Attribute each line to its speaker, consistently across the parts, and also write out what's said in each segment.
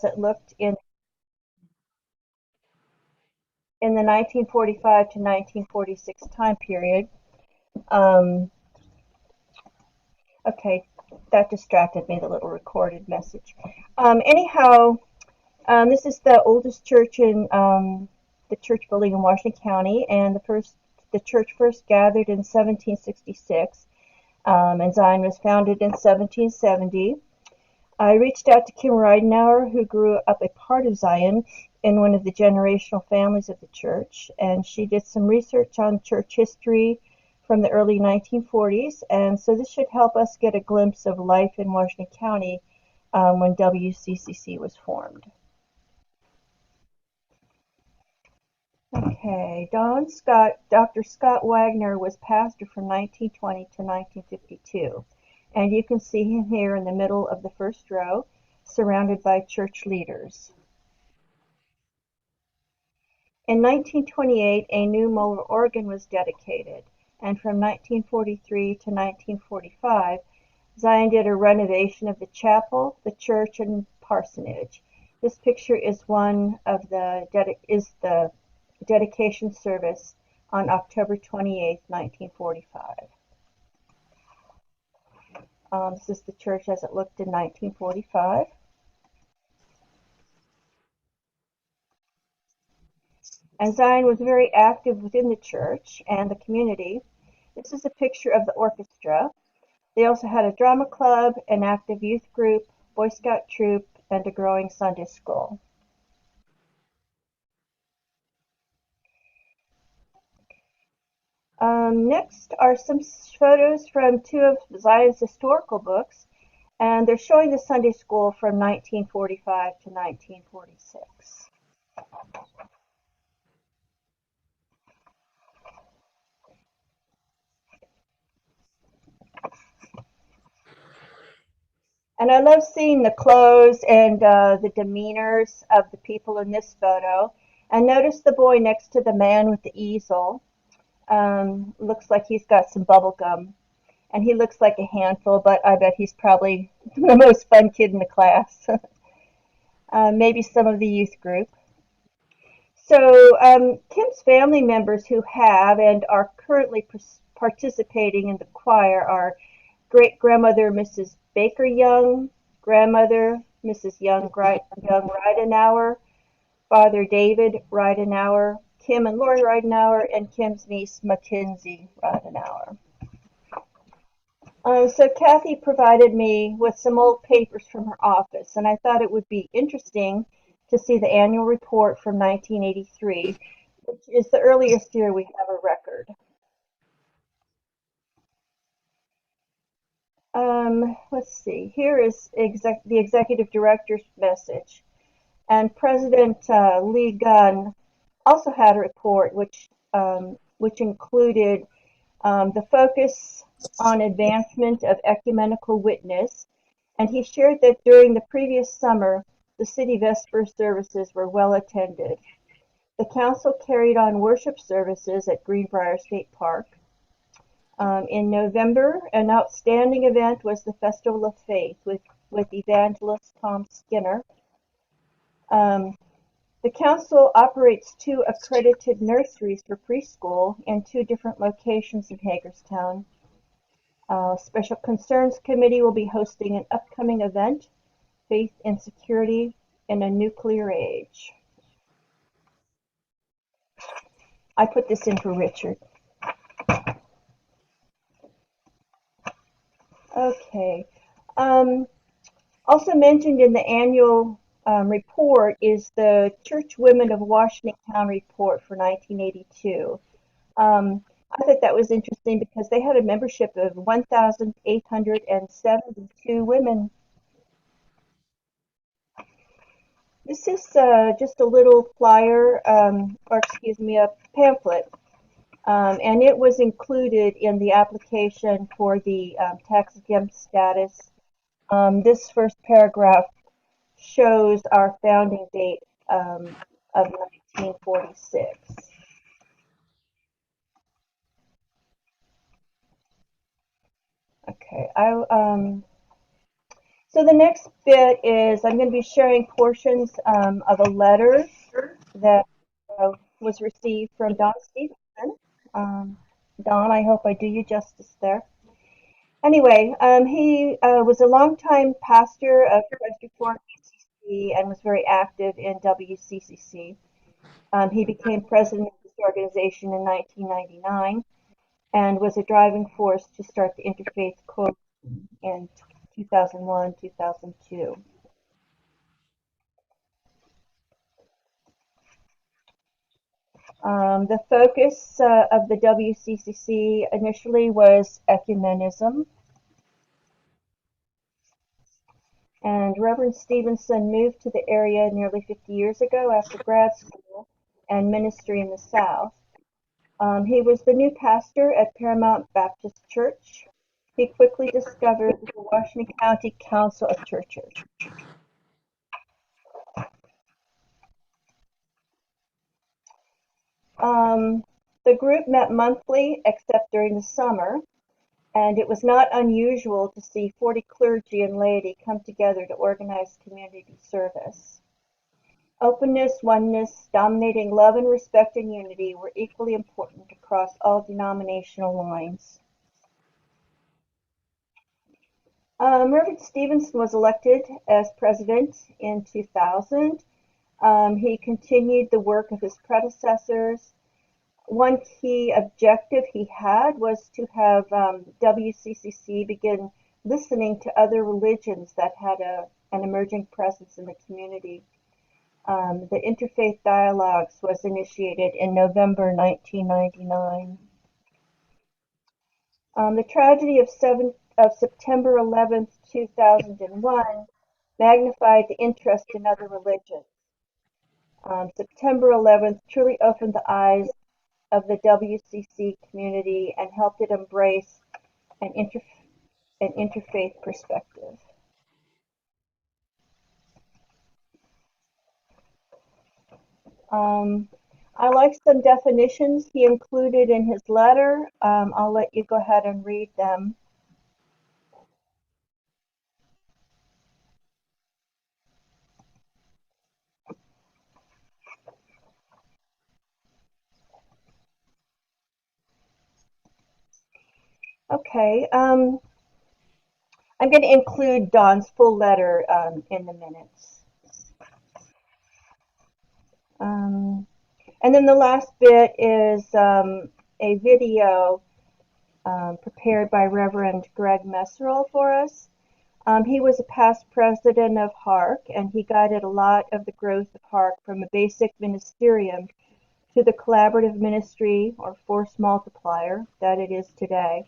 Speaker 1: it looked in the 1945 to 1946 time period. Okay, that distracted me, the little recorded message. Anyhow, this is the oldest church in the church building in Washington County, and the church first gathered in 1766, and Zion was founded in 1770. I reached out to Kim Ridenauer, who grew up a part of Zion in one of the generational families of the church, and she did some research on church history from the early 1940s, and so this should help us get a glimpse of life in Washington County when WCCC was formed. Okay, Dr. Scott Wagner was pastor from 1920 to 1952, and you can see him here in the middle of the first row, surrounded by church leaders. In 1928, a new Moeller organ was dedicated, and from 1943 to 1945, Zion did a renovation of the chapel, the church, and parsonage. This picture is the dedication service on October 28, 1945. This is the church as it looked in 1945. And Zion was very active within the church and the community. This is a picture of the orchestra. They also had a drama club, an active youth group, Boy Scout troop, and a growing Sunday school. Next are some photos from two of Zion's historical books, and they're showing the Sunday school from 1945 to 1946. And I love seeing the clothes and the demeanors of the people in this photo. And notice the boy next to the man with the easel. Looks like he's got some bubble gum. And he looks like a handful, but I bet he's probably the most fun kid in the class. Maybe some of the youth group. So Kim's family members who have and are currently participating in the choir are great-grandmother Mrs. Baker Young, grandmother Mrs. Young Ridenauer, Father David Ridenauer, Kim and Lori Ridenauer, and Kim's niece Mackenzie Ridenauer. So Kathy provided me with some old papers from her office, and I thought it would be interesting to see the annual report from 1983, which is the earliest year we have a record. Let's see, here is the executive director's message. And President Lee Gunn also had a report which included the focus on advancement of ecumenical witness. And he shared that during the previous summer, the city vesper services were well attended. The council carried on worship services at Greenbrier State Park. In November, an outstanding event was the Festival of Faith with evangelist Tom Skinner. The council operates 2 accredited nurseries for preschool in 2 different locations in Hagerstown. Special Concerns Committee will be hosting an upcoming event, Faith and Security in a Nuclear Age. I put this in for Richard. Okay. Also mentioned in the annual report is the Church Women of Washington County report for 1982. I thought that was interesting because they had a membership of 1,872 women. This is just a little flyer, or excuse me, a pamphlet. And it was included in the application for the tax exempt status. This first paragraph shows our founding date of 1946. Okay, So the next bit is I'm going to be sharing portions of a letter that was received from Don Stevenson. Um, Don, I hope I do you justice there. Anyway, he was a longtime pastor of Christ Reformed UCC and was very active in WCCC. He became president of this organization in 1999 and was a driving force to start the Interfaith Coalition in 2001, 2002. The focus of the WCCC initially was ecumenism, and Reverend Stevenson moved to the area nearly 50 years ago after grad school and ministry in the South. He was the new pastor at Paramount Baptist Church. He quickly discovered the Washington County Council of Churches. The group met monthly except during the summer, and it was not unusual to see 40 clergy and laity come together to organize community service. Openness, oneness, dominating love and respect and unity were equally important across all denominational lines. Reverend Stevenson was elected as president in 2000. He continued the work of his predecessors. One key objective he had was to have WCCC begin listening to other religions that had an emerging presence in the community. The Interfaith Dialogues was initiated in November 1999. The tragedy of September 11th, 2001 magnified the interest in other religions. September 11th truly opened the eyes of the WCC community and helped it embrace an interfaith perspective. I like some definitions he included in his letter. I'll let you go ahead and read them. Okay, I'm going to include Don's full letter in the minutes. And then the last bit is a video prepared by Reverend Greg Messerol for us. He was a past president of HARC, and he guided a lot of the growth of HARC from a basic ministerium to the collaborative ministry or force multiplier that it is today.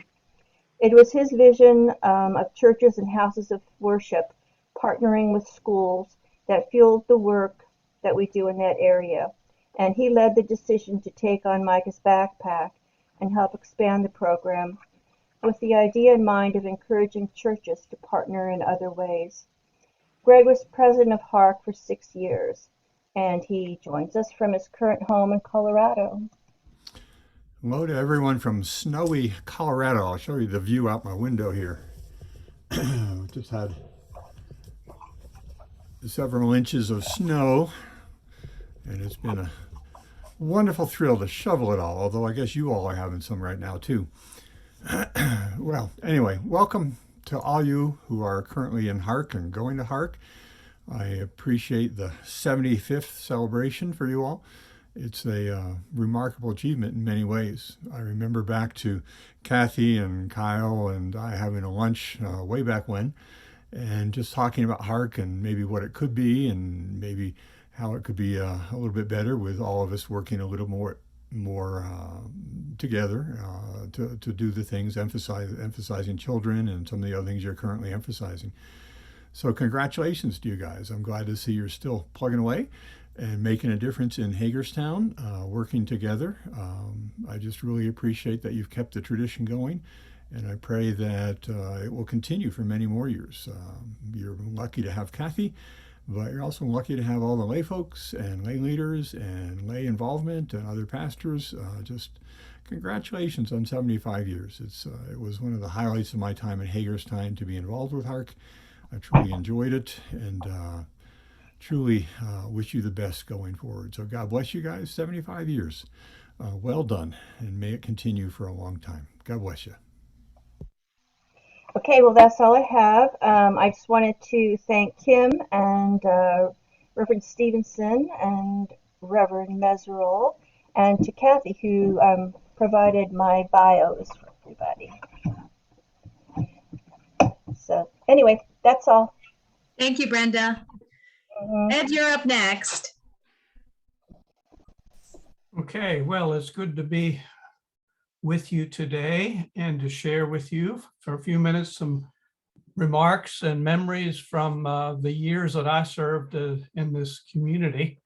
Speaker 1: It was his vision of churches and houses of worship partnering with schools that fueled the work that we do in that area. And he led the decision to take on Micah's backpack and help expand the program with the idea in mind of encouraging churches to partner in other ways. Greg was president of HARC for 6 years, and he joins us from his current home in Colorado.
Speaker 2: Hello to everyone from snowy Colorado. I'll show you the view out my window here. We just had several inches of snow, and it's been a wonderful thrill to shovel it all, although I guess you all are having some right now too. Well, anyway, welcome to all you who are currently in HARC and going to HARC. I appreciate the 75th celebration for you all. It's a remarkable achievement in many ways. I remember back to Kathy and Kyle and I having a lunch way back when, and just talking about HARC and maybe what it could be and maybe how it could be a little bit better with all of us working a little more together to do the things, emphasizing children and some of the other things you're currently emphasizing. So congratulations to you guys. I'm glad to see you're still plugging away and making a difference in Hagerstown, working together. I just really appreciate that you've kept the tradition going, and I pray that it will continue for many more years. You're lucky to have Kathy, but you're also lucky to have all the lay folks and lay leaders and lay involvement and other pastors. Just congratulations on 75 years. It was one of the highlights of my time at Hagerstown to be involved with HARC. I truly enjoyed it, and truly wish you the best going forward. So God bless you guys. 75 years. Well done, and may it continue for a long time. God bless you.
Speaker 1: Okay, well, that's all I have. I just wanted to thank Kim and Reverend Stevenson and Reverend Meserole, and to Kathy, who provided my bios for everybody. So, anyway, that's all.
Speaker 3: Thank you, Brenda. Ed, you're up next.
Speaker 4: Okay, well, it's good to be with you today and to share with you for a few minutes some remarks and memories from the years that I served in this community.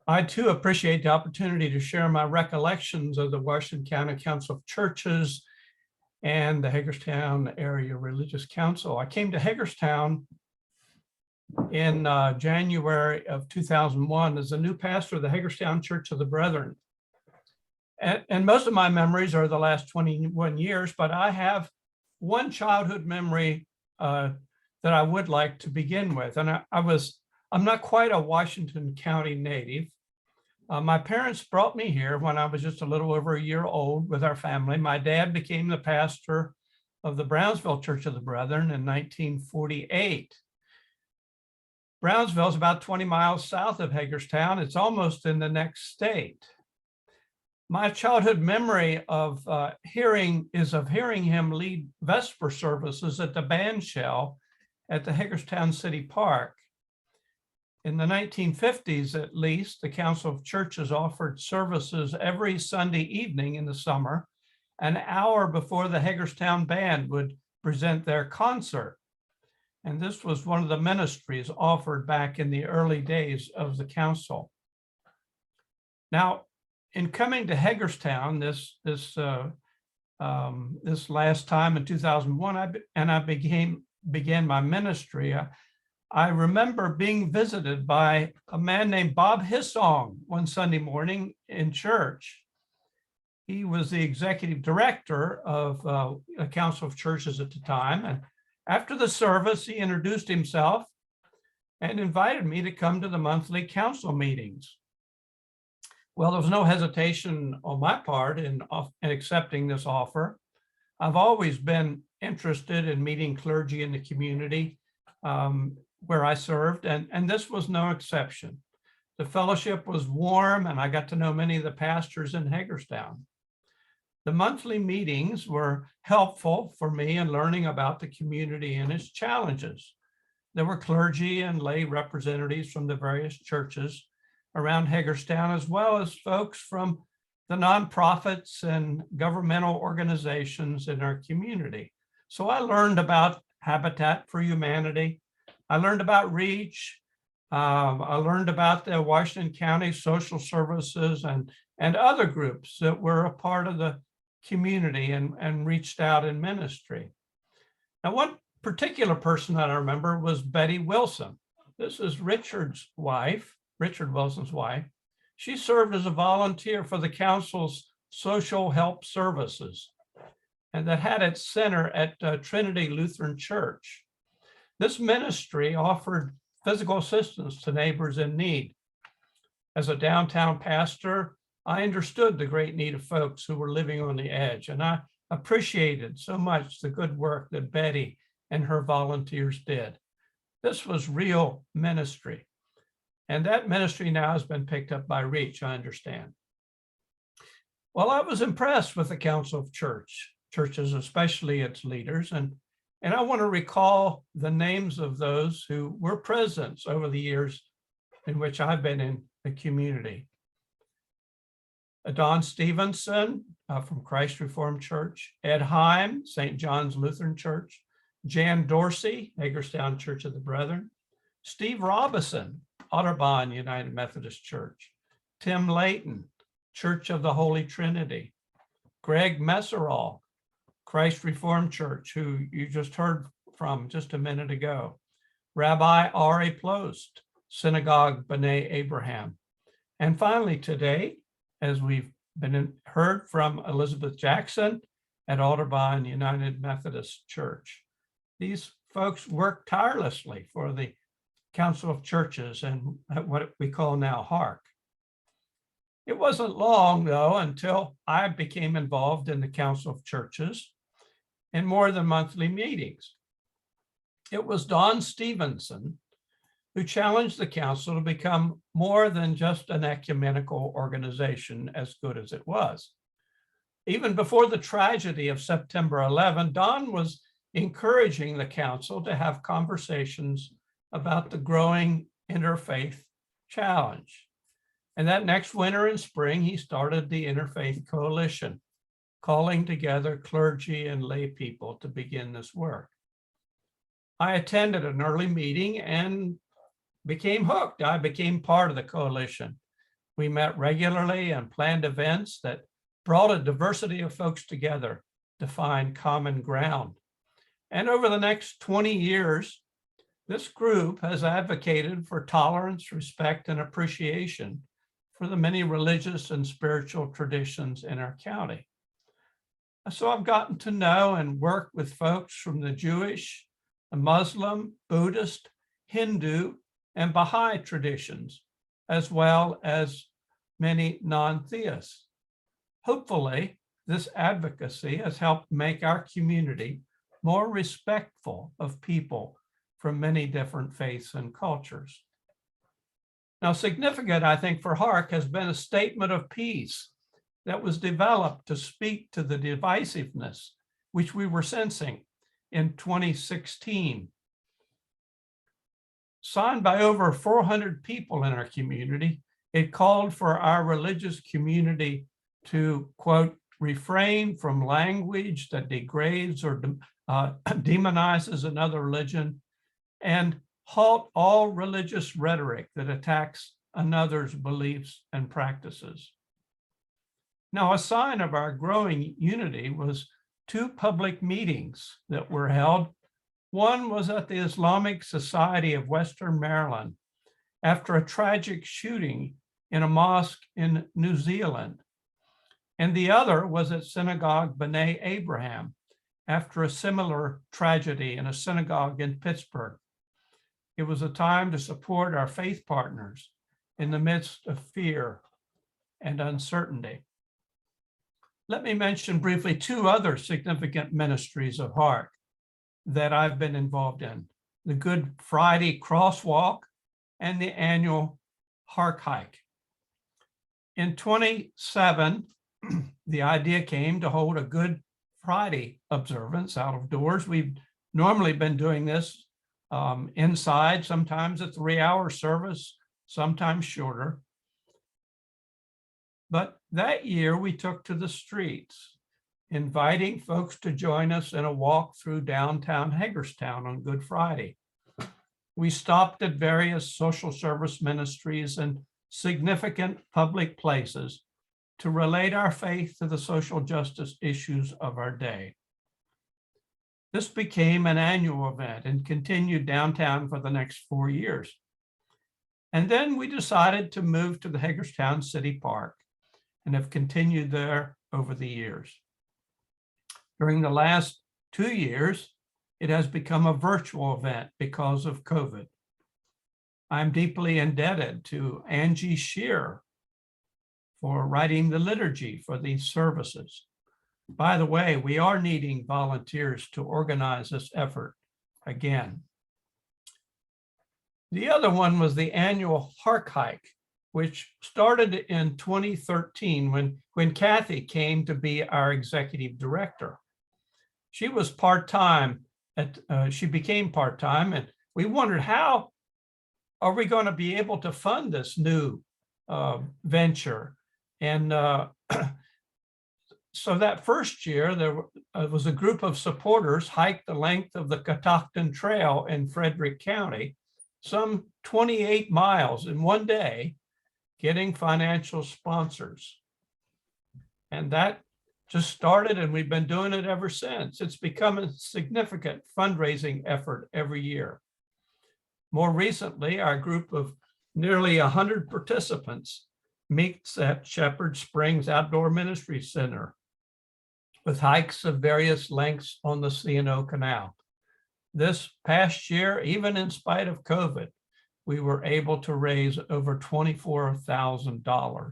Speaker 4: I too appreciate the opportunity to share my recollections of the Washington County Council of Churches and the Hagerstown Area Religious Council. I came to Hagerstown in January of 2001 as a new pastor of the Hagerstown Church of the Brethren. And most of my memories are the last 21 years, but I have one childhood memory that I would like to begin with. And I'm not quite a Washington County native. My parents brought me here when I was just a little over a year old with our family. My dad became the pastor of the Brownsville Church of the Brethren in 1948. Brownsville is about 20 miles south of Hagerstown. It's almost in the next state. My childhood memory of hearing him lead Vesper services at the band shell at the Hagerstown City Park. In the 1950s, at least, the Council of Churches offered services every Sunday evening in the summer, an hour before the Hagerstown Band would present their concert. And this was one of the ministries offered back in the early days of the council. Now, in coming to Hagerstown this last time in 2001, I began my ministry. I remember being visited by a man named Bob Hissong one Sunday morning in church. He was the executive director of a Council of Churches at the time. And after the service, he introduced himself and invited me to come to the monthly council meetings. Well, there was no hesitation on my part in accepting this offer. I've always been interested in meeting clergy in the community where I served, and this was no exception. The fellowship was warm, and I got to know many of the pastors in Hagerstown. The monthly meetings were helpful for me in learning about the community and its challenges. There were clergy and lay representatives from the various churches around Hagerstown, as well as folks from the nonprofits and governmental organizations in our community. So I learned about Habitat for Humanity. I learned about REACH. I learned about the Washington County Social Services and other groups that were a part of the community and reached out in ministry. Now, one particular person that I remember was Betty Wilson. This is Richard Wilson's wife. She served as a volunteer for the council's social help services, and that had its center at Trinity Lutheran Church. This ministry offered physical assistance to neighbors in need. As a downtown pastor, I understood the great need of folks who were living on the edge, and I appreciated so much the good work that Betty and her volunteers did. This was real ministry. And that ministry now has been picked up by REACH, I understand. Well, I was impressed with the Council of Churches, especially its leaders. And I want to recall the names of those who were presidents over the years in which I've been in the community. Don Stevenson from Christ Reformed Church, Ed Heim, St. John's Lutheran Church, Jan Dorsey, Hagerstown Church of the Brethren, Steve Robison, Otterbein United Methodist Church, Tim Layton, Church of the Holy Trinity, Greg Meserole, Christ Reformed Church, who you just heard from just a minute ago, Rabbi R.A. Plost, Synagogue B'nai Abraham. And finally today, as we've heard from Elizabeth Jackson at Otterbein United Methodist Church. These folks worked tirelessly for the Council of Churches and what we call now HARC. It wasn't long, though, until I became involved in the Council of Churches in more than monthly meetings. It was Don Stevenson who challenged the council to become more than just an ecumenical organization, as good as it was. Even before the tragedy of September 11, Don was encouraging the council to have conversations about the growing interfaith challenge. And that next winter and spring, he started the Interfaith Coalition, calling together clergy and lay people to begin this work. I attended an early meeting and became hooked. I became part of the coalition. We met regularly and planned events that brought a diversity of folks together to find common ground. And over the next 20 years, this group has advocated for tolerance, respect, and appreciation for the many religious and spiritual traditions in our county. So I've gotten to know and work with folks from the Jewish, the Muslim, Buddhist, Hindu, and Baha'i traditions, as well as many non-theists. Hopefully, this advocacy has helped make our community more respectful of people from many different faiths and cultures. Now, significant, I think, for HARC has been a statement of peace that was developed to speak to the divisiveness which we were sensing in 2016. Signed by over 400 people in our community, it called for our religious community to, quote, refrain from language that degrades or demonizes another religion, and halt all religious rhetoric that attacks another's beliefs and practices. Now, a sign of our growing unity was 2 public meetings that were held. One was at the Islamic Society of Western Maryland after a tragic shooting in a mosque in New Zealand. And the other was at Synagogue B'nai Abraham after a similar tragedy in a synagogue in Pittsburgh. It was a time to support our faith partners in the midst of fear and uncertainty. Let me mention briefly 2 other significant ministries of HARC that I've been involved in: the Good Friday Crosswalk and the annual HARC Hike. In 27, the idea came to hold a Good Friday observance out of doors. We've normally been doing this inside, sometimes a 3-hour service, sometimes shorter. But that year we took to the streets, inviting folks to join us in a walk through downtown Hagerstown on Good Friday. We stopped at various social service ministries and significant public places to relate our faith to the social justice issues of our day. This became an annual event and continued downtown for the next 4 years. And then we decided to move to the Hagerstown City Park and have continued there over the years. During the last 2 years, it has become a virtual event because of COVID. I'm deeply indebted to Angie Shear for writing the liturgy for these services. By the way, we are needing volunteers to organize this effort again. The other one was the annual HARC Hike, which started in 2013 when Kathy came to be our executive director. She was part-time, she became part-time, and we wondered, how are we going to be able to fund this new venture? And so that first year, there was a group of supporters hiked the length of the Catoctin Trail in Frederick County, some 28 miles in one day, getting financial sponsors. And that just started, and we've been doing it ever since. It's become a significant fundraising effort every year. More recently, our group of nearly 100 participants meets at Shepherd Springs Outdoor Ministry Center with hikes of various lengths on the C&O Canal. this past year, even in spite of COVID, we were able to raise over $24,000.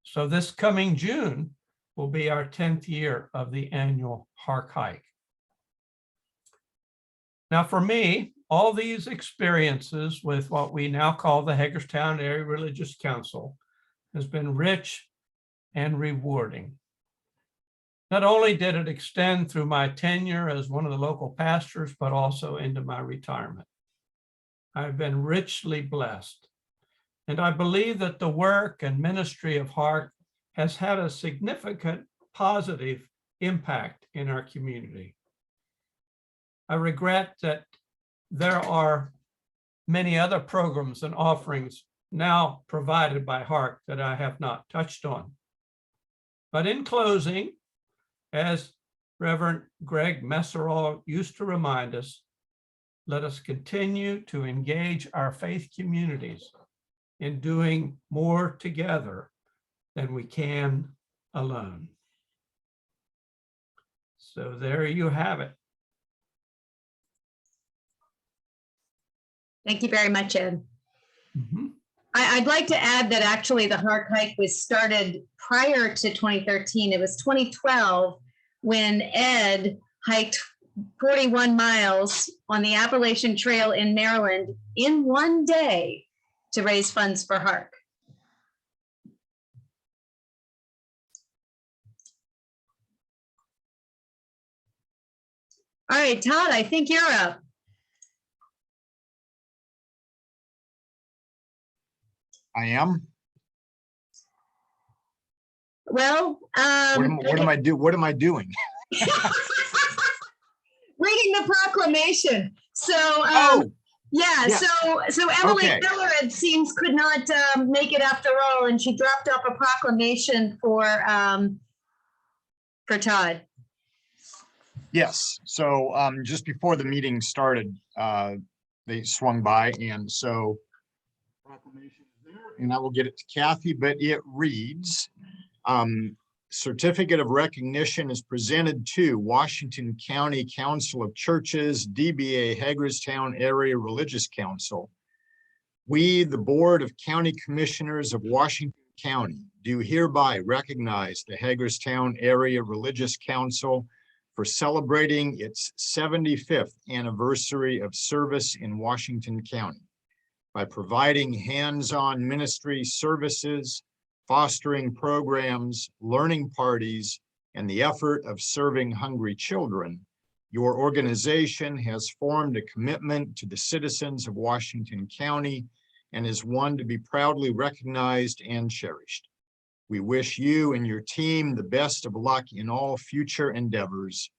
Speaker 4: So this coming June will be our 10th year of the annual HARC hike. Now for me, all these experiences with what we now call the Hagerstown Area Religious Council has been rich and rewarding. Not only did it extend through my tenure as one of the local pastors, but also into my retirement. I've been richly blessed. And I believe that the work and ministry of HARC has had a significant positive impact in our community. I regret that there are many other programs and offerings now provided by HARC that I have not touched on. But in closing, as Reverend Greg Messerall used to remind us, let us continue to engage our faith communities in doing more together than we can alone. So there you have it.
Speaker 3: Thank you very much, Ed.
Speaker 4: Mm-hmm.
Speaker 3: I'd like to add that actually the HARC hike was started prior to 2013. It was 2012 when Ed hiked 41 miles on the Appalachian Trail in Maryland in one day to raise funds for HARC. All right, Todd, I think you're up.
Speaker 5: I am.
Speaker 3: Well,
Speaker 5: What am I doing?
Speaker 3: reading the proclamation. So, yeah,
Speaker 5: yeah.
Speaker 3: so Emily
Speaker 5: Okay.
Speaker 3: Keller, it seems, could not make it after all, and she dropped off a proclamation for Todd.
Speaker 5: Yes. So just before the meeting started, they swung by, and so proclamation is there, and I will get it to Kathy, but it reads, certificate of recognition is presented to Washington County Council of Churches, DBA Hagerstown Area Religious Council. We, the Board of County Commissioners of Washington County, do hereby recognize the Hagerstown Area Religious Council for celebrating its 75th anniversary of service in Washington County by providing hands-on ministry services, fostering programs, learning parties, and the effort of serving hungry children. Your organization has formed a commitment to the citizens of Washington County and is one to be proudly recognized and cherished. We wish you and your team the best of luck in all future endeavors.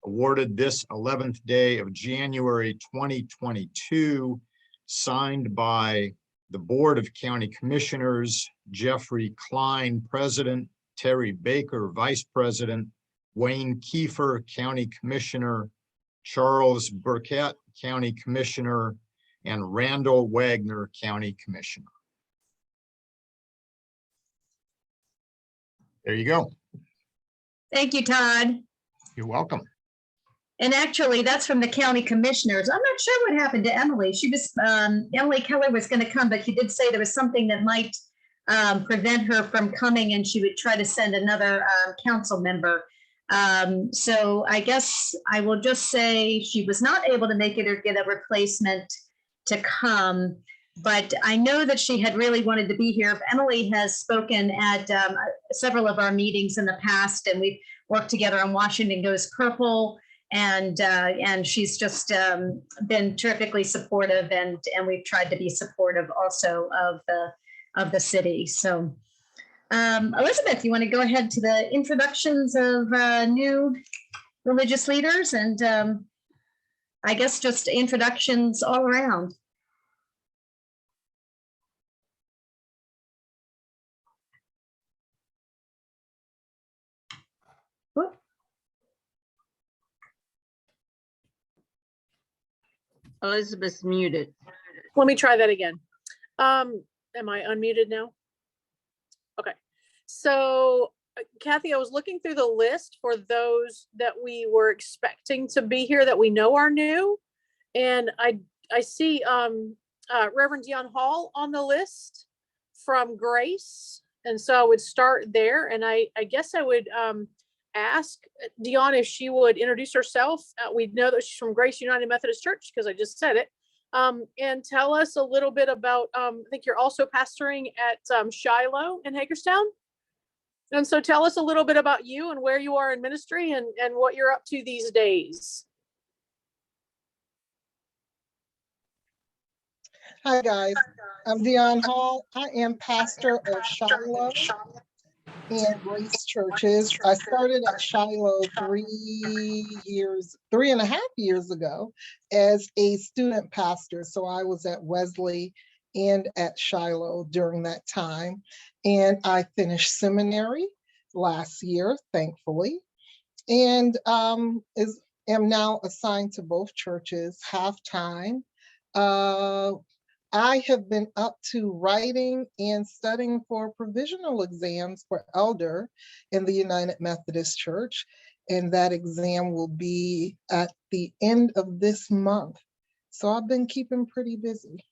Speaker 5: Awarded this 11th day of January 2022, signed by the Board of County Commissioners, Jeffrey Klein, President, Terry Baker, Vice President, Wayne Kiefer, County Commissioner, Charles Burkett, County Commissioner, and Randall Wagner, County Commissioner. There you go.
Speaker 3: Thank you, Todd.
Speaker 5: You're welcome.
Speaker 3: And actually, that's from the county commissioners. I'm not sure what happened to Emily. She was, Emily Keller was going to come, but she did say there was something that might prevent her from coming, and she would try to send another council member. So I guess I will just say she was not able to make it or get a replacement to come. But I know that she had really wanted to be here. Emily has spoken at several of our meetings in the past, and we've worked together on Washington Goes Purple. And she's just been terrifically supportive, and we've tried to be supportive also of the city. So, Elizabeth, you want to go ahead to the introductions of new religious leaders, and I guess just introductions all around. Whoop.
Speaker 6: Elizabeth's muted.
Speaker 7: Let me try that again. Am I unmuted now? Okay. So Kathy, I was looking through the list for those that we were expecting to be here that we know are new. And I see Reverend Dion Hall on the list from Grace. And so I would start there. And I guess I would ask Dion if she would introduce herself. We know that she's from Grace United Methodist Church because I just said it. And tell us a little bit about, I think you're also pastoring at Shiloh in Hagerstown. And so tell us a little bit about you and where you are in ministry and what you're up to these days.
Speaker 8: Hi guys, I'm Dion Hall. I am pastor of Shiloh and Grace Churches. I started at Shiloh 3.5 years ago as a student pastor. So I was at Wesley and at Shiloh during that time. And I finished seminary last year, thankfully, and am now assigned to both churches half-time. I have been up to writing and studying for provisional exams for elder in the United Methodist Church, and that exam will be at the end of this month. So I've been keeping pretty busy.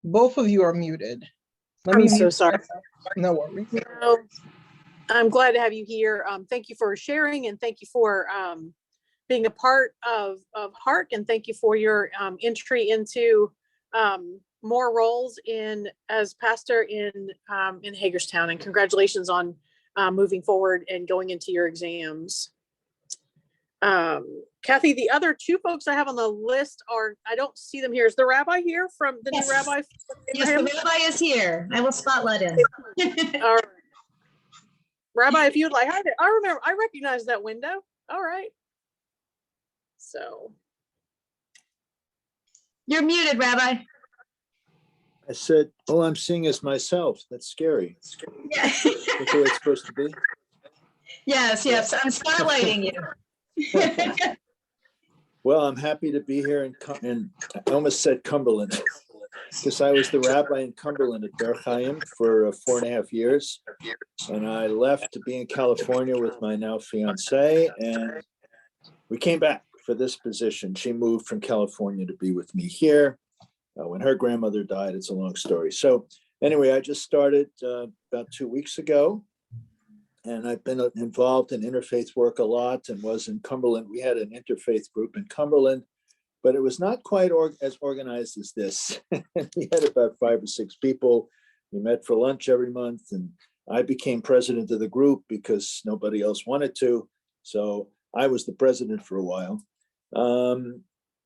Speaker 8: Both of you are muted.
Speaker 7: I'm so sorry.
Speaker 8: myself. No worries.
Speaker 7: No, I'm glad to have you here. Thank you for sharing and thank you for being a part of HARC, and thank you for your entry into more roles as pastor in Hagerstown, and congratulations on moving forward and going into your exams. Kathy, the other two folks I have on the list I don't see them here. Is the rabbi here from the new rabbi?
Speaker 3: Yes, the rabbi is here. I will spotlight him.
Speaker 7: All right. Rabbi, if you'd like, I recognize that window. All right. So.
Speaker 3: You're muted, Rabbi.
Speaker 9: I said, all I'm seeing is myself. That's scary.
Speaker 3: Yeah.
Speaker 9: That's the way it's supposed to be.
Speaker 3: Yes. I'm spotlighting you.
Speaker 9: Well, I'm happy to be here in I almost said Cumberland, because I was the rabbi in Cumberland at Ber Chaim for 4.5 years. And I left to be in California with my now fiance, and we came back for this position. She moved from California to be with me here. When her grandmother died, it's a long story. So anyway, I just started about 2 weeks ago. And I've been involved in interfaith work a lot and was in Cumberland. We had an interfaith group in Cumberland, but it was not quite as organized as this. We had about 5 or 6 people. We met for lunch every month, and I became president of the group because nobody else wanted to. So I was the president for a while.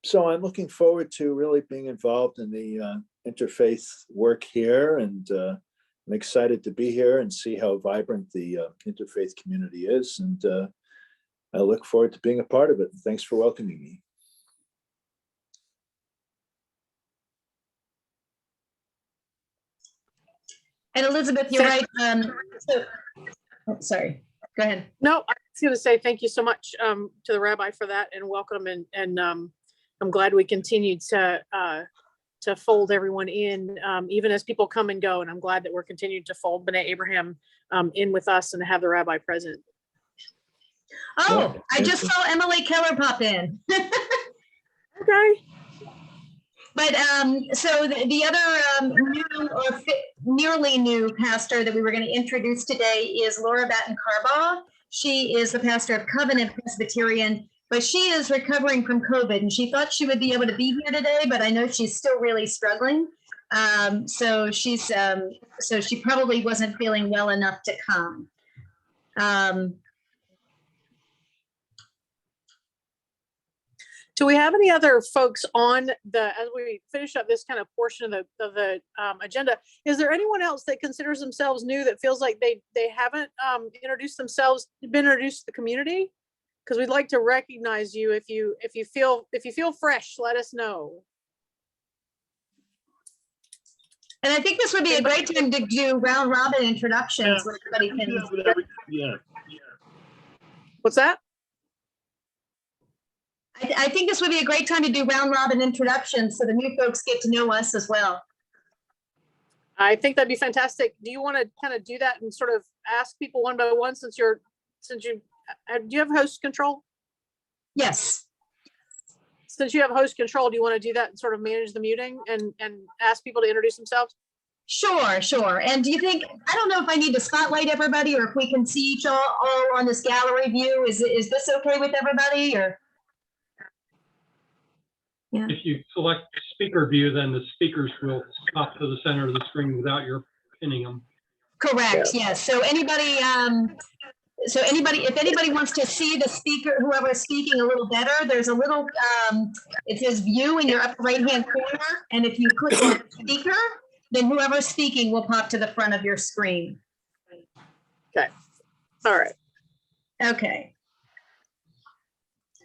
Speaker 9: So I'm looking forward to really being involved in the interfaith work here, and I'm excited to be here and see how vibrant the interfaith community is, and I look forward to being a part of it. Thanks for welcoming me.
Speaker 3: And Elizabeth, you're right. Sorry, go ahead.
Speaker 7: No, I was going to say thank you so much to the rabbi for that, and welcome. And I'm glad we continue to fold everyone in, even as people come and go. And I'm glad that we're continuing to fold B'nai Abraham in with us and to have the rabbi present.
Speaker 3: Oh, I just saw Emily Keller pop in.
Speaker 7: Okay.
Speaker 3: But so the other new or nearly new pastor that we were going to introduce today is Laura Batten-Carbaugh. She is the pastor of Covenant Presbyterian, but she is recovering from COVID, and she thought she would be able to be here today, but I know she's still really struggling. So she probably wasn't feeling well enough to come.
Speaker 7: Do we have any other folks on as we finish up this kind of portion of the agenda? Is there anyone else that considers themselves new that feels like they haven't introduced themselves, been introduced to the community? Because we'd like to recognize you. If you feel fresh, let us know.
Speaker 3: And I think this would be a great time to do round robin introductions where everybody can.
Speaker 7: What's that?
Speaker 3: I think this would be a great time to do round robin introductions so the new folks get to know us as well.
Speaker 7: I think that'd be fantastic. Do you want to kind of do that and sort of ask people one by one since you do you have host control?
Speaker 3: Yes.
Speaker 7: Since you have host control, do you want to do that and sort of manage the muting and ask people to introduce themselves?
Speaker 3: Sure. And do you think, I don't know if I need to spotlight everybody or if we can see each all on this gallery view. Is this okay with everybody or? Yeah.
Speaker 10: If you select speaker view, then the speakers will pop to the center of the screen without your pinning them.
Speaker 3: Correct, yes. So anybody, if anybody wants to see the speaker, whoever is speaking a little better, there's a little, it says view in your upper right-hand corner. And if you click on speaker, then whoever's speaking will pop to the front of your screen.
Speaker 7: Okay, all right.
Speaker 3: Okay.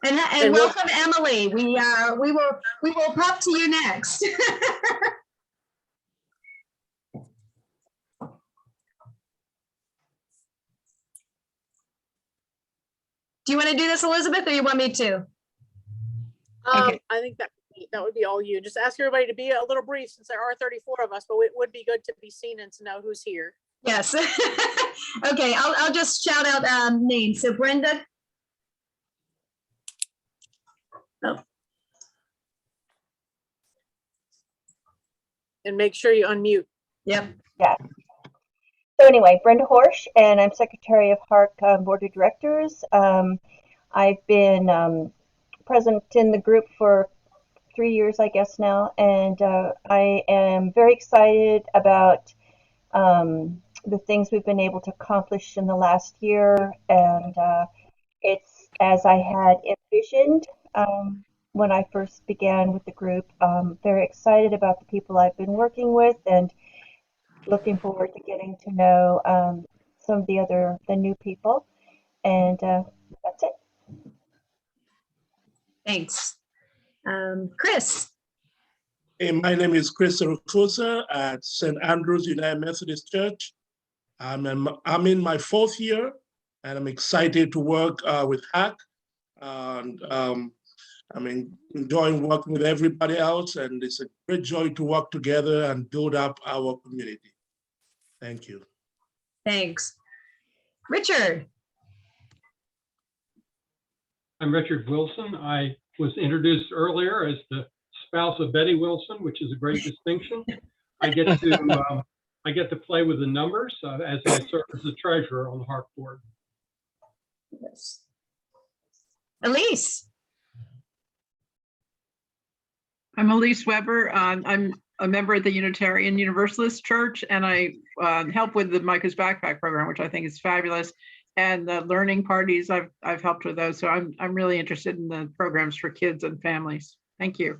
Speaker 3: And welcome, Emily. We will pop to you next. Do you want to do this, Elizabeth, or you want me to? Okay.
Speaker 7: I think that would be all you. Just ask everybody to be a little brief since there are 34 of us, but it would be good to be seen and to know who's here.
Speaker 3: Yes. Okay, I'll just shout out names. So Brenda. Oh.
Speaker 7: And make sure you unmute.
Speaker 3: Yep.
Speaker 1: Yeah. So anyway, Brenda Horsch, and I'm Secretary of HARC Board of Directors. I've been present in the group for 3 years, I guess now, and I am very excited about the things we've been able to accomplish in the last year, and it's as I had envisioned when I first began with the group. Very excited about the people I've been working with, and looking forward to getting to know some of the new people, and that's it.
Speaker 3: Thanks. Chris.
Speaker 11: Hey, my name is Chris Rufosa at St. Andrew's United Methodist Church. I'm in my 4th year, and I'm excited to work with HARC. And I'm enjoying working with everybody else, and it's a great joy to work together and build up our community. Thank you.
Speaker 3: Thanks. Richard.
Speaker 10: I'm Richard Wilson. I was introduced earlier as the spouse of Betty Wilson, which is a great distinction. I get to play with the numbers as I serve as the treasurer on the HARC board.
Speaker 3: Yes. Elise.
Speaker 12: I'm Elise Weber. I'm a member at the Unitarian Universalist Church, and I help with the Micah's Backpack program, which I think is fabulous. And the learning parties, I've helped with those. So I'm really interested in the programs for kids and families. Thank you.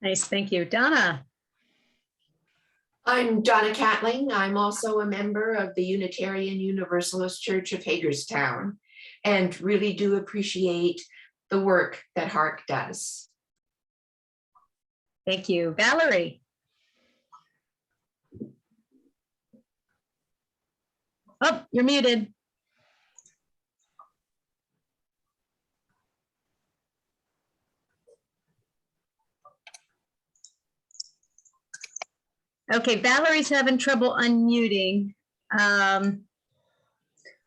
Speaker 3: Nice, thank you. Donna.
Speaker 13: I'm Donna Catling. I'm also a member of the Unitarian Universalist Church of Hagerstown, and really do appreciate the work that HARC does.
Speaker 3: Thank you. Valerie. Oh, you're muted. Okay, Valerie's having trouble unmuting.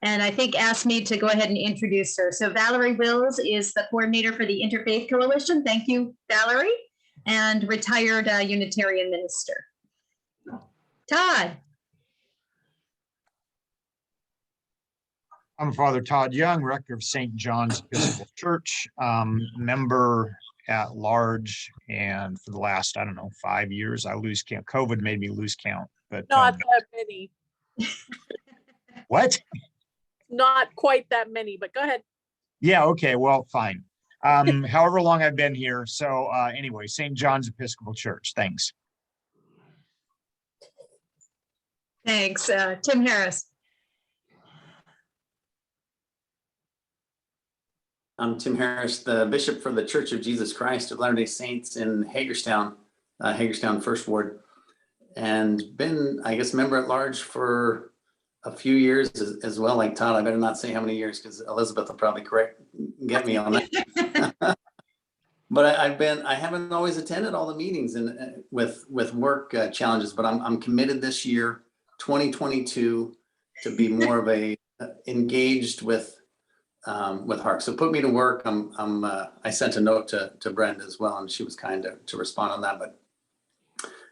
Speaker 3: And I think asked me to go ahead and introduce her. So Valerie Wills is the coordinator for the Interfaith Coalition. Thank you, Valerie, and retired Unitarian minister. Todd.
Speaker 5: I'm Father Todd Young, rector of St. John's Episcopal Church, member at large, and for the last, 5 years, I lose count. COVID made me lose count, but
Speaker 7: not that many.
Speaker 5: What?
Speaker 7: Not quite that many, but go ahead.
Speaker 5: Yeah, okay, well, fine. However long I've been here. So anyway, St. John's Episcopal Church, thanks.
Speaker 3: Thanks. Tim Harris.
Speaker 14: I'm Tim Harris, the bishop for the Church of Jesus Christ of Latter-day Saints in Hagerstown, Hagerstown First Ward, and been, I guess, member at large for a few years as well, like Todd. I better not say how many years because Elizabeth will probably get me on that. But I haven't always attended all the meetings and with work challenges, but I'm committed this year, 2022, to be more of a engaged with HARC. So put me to work. I sent a note to Brenda as well, and she was kind to respond on that, but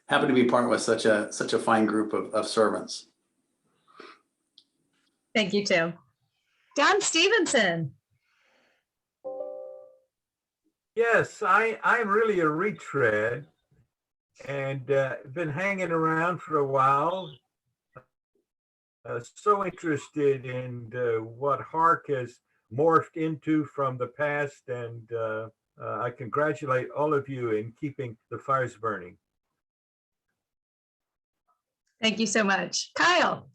Speaker 14: happy to be part with such a fine group of servants.
Speaker 3: Thank you, Tim. Don Stevenson.
Speaker 15: Yes, I'm really a retread and been hanging around for a while. So interested in what HARC has morphed into from the past, and I congratulate all of you in keeping the fires burning.
Speaker 3: Thank you so much. Kyle.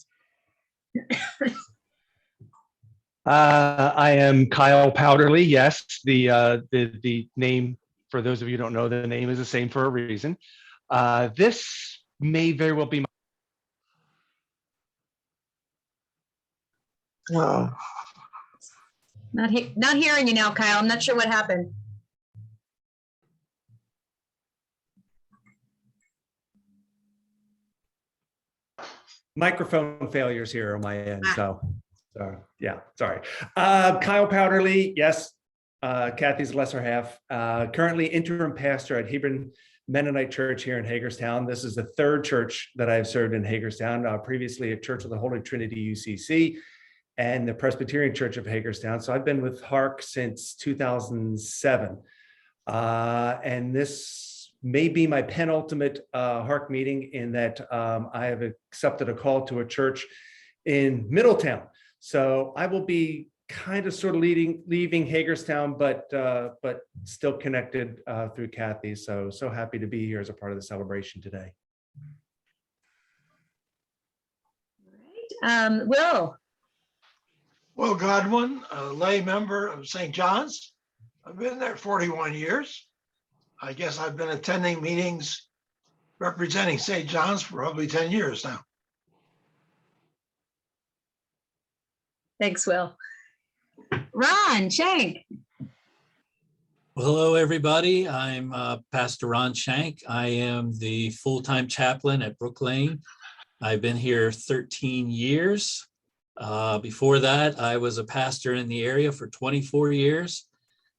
Speaker 16: I am Kyle Powderly. Yes, the name, for those of you who don't know, the name is the same for a reason. This may very well be my
Speaker 3: Not hearing you now, Kyle. I'm not sure what happened.
Speaker 17: Microphone failures here on my end. So yeah, sorry. Kyle Powderly, yes, Kathy's lesser half. Currently interim pastor at Hebron Mennonite Church here in Hagerstown. This is the third church that I've served in Hagerstown. Previously a Church of the Holy Trinity UCC and the Presbyterian Church of Hagerstown. So I've been with HARC since 2007. And this may be my penultimate HARC meeting in that I have accepted a call to a church in Middletown. So I will be kind of sort of leaving Hagerstown, but still connected through Kathy. So happy to be here as a part of the celebration today.
Speaker 3: All right. Will.
Speaker 18: Will Godwin, a lay member of St. John's. I've been there 41 years. I guess I've been attending meetings representing St. John's for probably 10 years now.
Speaker 3: Thanks, Will. Ron Shank.
Speaker 19: Well, hello, everybody. I'm Pastor Ron Shank. I am the full-time chaplain at Brook Lane. I've been here 13 years. Before that, I was a pastor in the area for 24 years.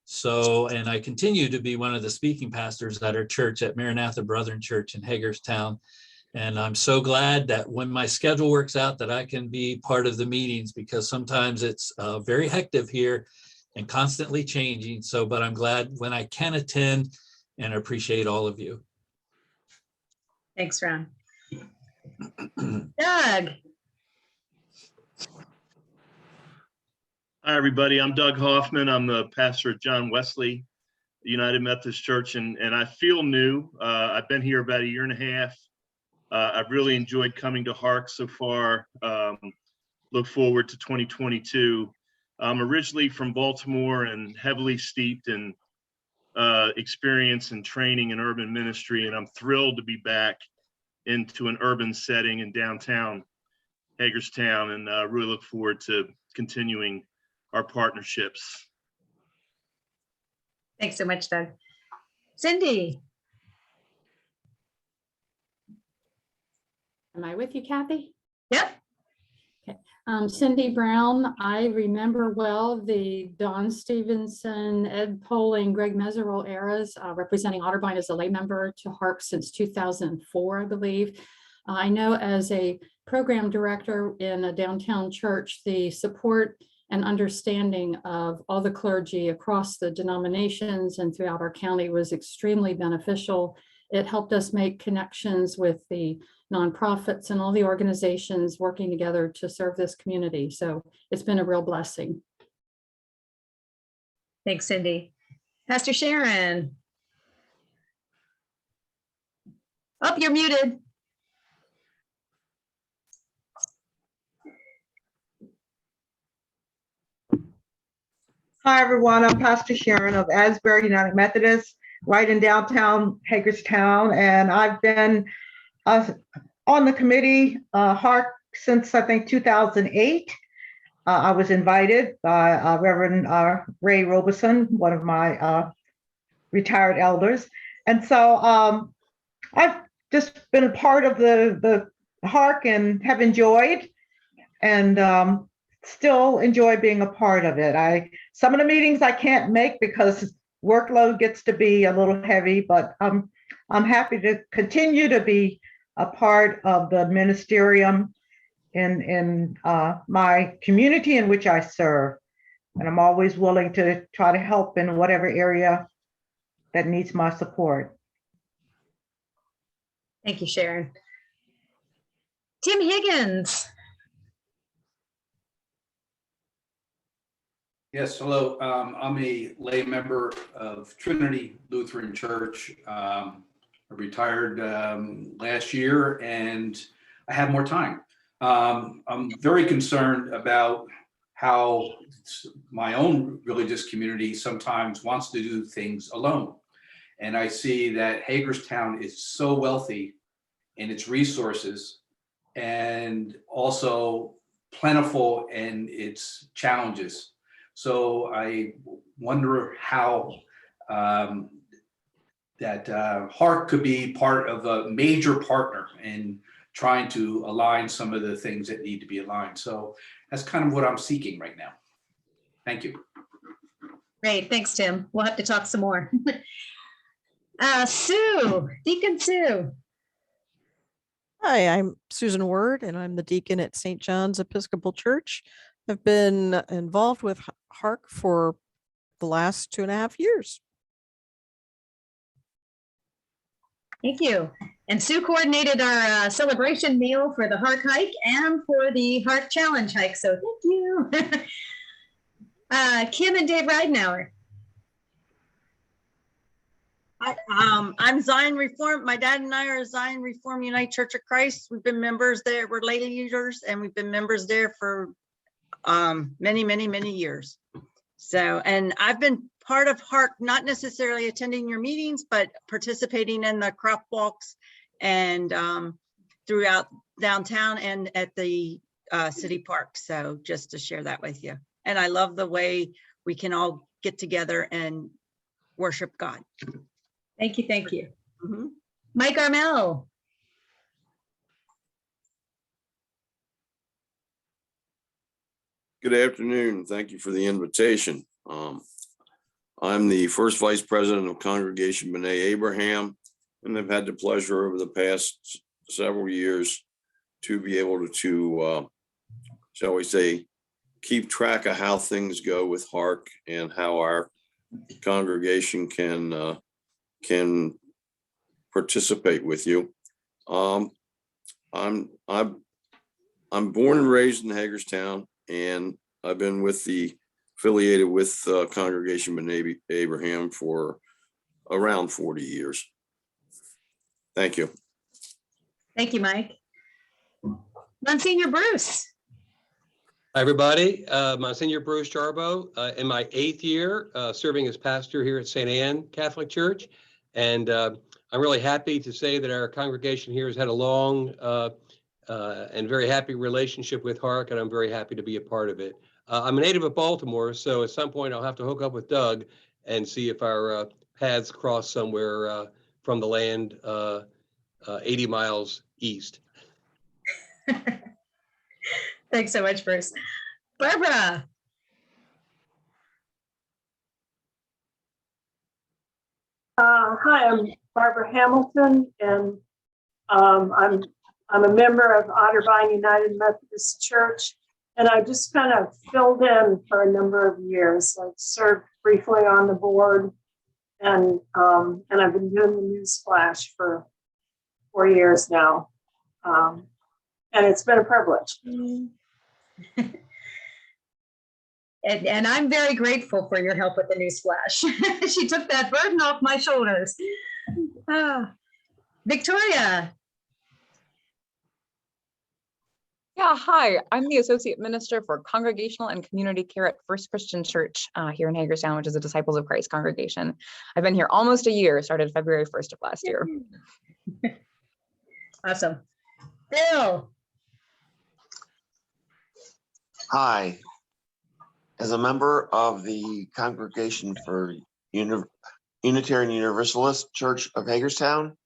Speaker 19: So, and I continue to be one of the speaking pastors at our church at Maranatha Brethren Church in Hagerstown. And I'm so glad that when my schedule works out that I can be part of the meetings, because sometimes it's very hectic here and constantly changing. So, but I'm glad when I can attend and appreciate all of you.
Speaker 3: Thanks, Ron. Doug.
Speaker 20: Hi, everybody. I'm Doug Hoffman. I'm the pastor at John Wesley United Methodist Church, and I feel new. I've been here about a year and a half. I've really enjoyed coming to HARC so far. Look forward to 2022. I'm originally from Baltimore and heavily steeped in experience and training in urban ministry, and I'm thrilled to be back into an urban setting in downtown Hagerstown, and really look forward to continuing our partnerships.
Speaker 3: Thanks so much, Doug. Cindy.
Speaker 21: Am I with you, Kathy?
Speaker 3: Yep.
Speaker 21: Okay. Cindy Brown. I remember well the Don Stevenson, Ed Poling, Greg Meserole eras, representing Otterbein as a lay member to HARC since 2004, I believe. I know as a program director in a downtown church, the support and understanding of all the clergy across the denominations and throughout our county was extremely beneficial. It helped us make connections with the nonprofits and all the organizations working together to serve this community. So it's been a real blessing.
Speaker 3: Thanks, Cindy. Pastor Sharon. Oh, you're muted.
Speaker 22: Hi, everyone. I'm Pastor Sharon of Asbury United Methodist, right in downtown Hagerstown. And I've been on the committee, HARC since, I think, 2008. I was invited by Reverend Ray Robeson, one of my retired elders. And so I've just been a part of the HARC and have enjoyed, and still enjoy being a part of it. Some of the meetings I can't make because workload gets to be a little heavy, but I'm happy to continue to be a part of the ministerium in my community in which I serve. And I'm always willing to try to help in whatever area that needs my support.
Speaker 3: Thank you, Sharon. Tim Higgins.
Speaker 2: Yes, hello. I'm a lay member of Trinity Lutheran Church. I retired last year and I have more time. I'm very concerned about how my own religious community sometimes wants to do things alone. And I see that Hagerstown is so wealthy in its resources and also plentiful in its challenges. So I wonder how that HARC could be part of a major partner in trying to align some of the things that need to be aligned. So that's kind of what I'm seeking right now. Thank you.
Speaker 3: Great, thanks, Tim. We'll have to talk some more. Sue, Deacon Sue.
Speaker 4: Hi, I'm Susan Word, and I'm the deacon at St. John's Episcopal Church. I've been involved with HARC for the last 2.5 years.
Speaker 3: Thank you. And Sue coordinated our celebration meal for the HARC hike and for the HARC challenge hike. So thank you. Kim and Dave Ridenauer.
Speaker 23: I'm Zion Reform. My dad and I are Zion Reform United Church of Christ. We've been members there. We're lay leaders, and we've been members there for many years. So, and I've been part of HARC, not necessarily attending your meetings, but participating in the crop walks and throughout downtown and at the city park. So just to share that with you. And I love the way we can all get together and worship God.
Speaker 3: Thank you, thank you. Mm-hmm. Mike Armel.
Speaker 24: Good afternoon. Thank you for the invitation. I'm the first vice president of Congregation B'nai Abraham, and I've had the pleasure over the past several years to be able to, shall we say, keep track of how things go with HARC and how our congregation can participate with you. I'm born and raised in Hagerstown, and I've been affiliated with Congregation B'nai Abraham for around 40 years. Thank you.
Speaker 3: Thank you, Mike. Monsignor Bruce.
Speaker 25: Hi, everybody. Monsignor Bruce Jarbo, in my 8th year serving as pastor here at St. Anne Catholic Church. And I'm really happy to say that our congregation here has had a long and very happy relationship with HARC, and I'm very happy to be a part of it. I'm a native of Baltimore, so at some point I'll have to hook up with Doug and see if our paths cross somewhere from the land 80 miles east.
Speaker 3: Thanks so much, Bruce. Barbara.
Speaker 26: Hi, I'm Barbara Hamilton, and I'm a member of Otterbein United Methodist Church, and I just kind of filled in for a number of years. I served briefly on the board, and I've been doing the Newsflash for 4 years now, and it's been a privilege.
Speaker 3: And I'm very grateful for your help with the Newsflash. She took that burden off my shoulders. Victoria.
Speaker 27: Yeah, hi, I'm the Associate Minister for Congregational and Community Care at First Christian Church here in Hagerstown, which is a Disciples of Christ congregation. I've been here almost a year, started February 1st of last year.
Speaker 3: Awesome. Bill.
Speaker 1: Hi. As a member of the Congregation for Unitarian Universalist Church of Hagerstown,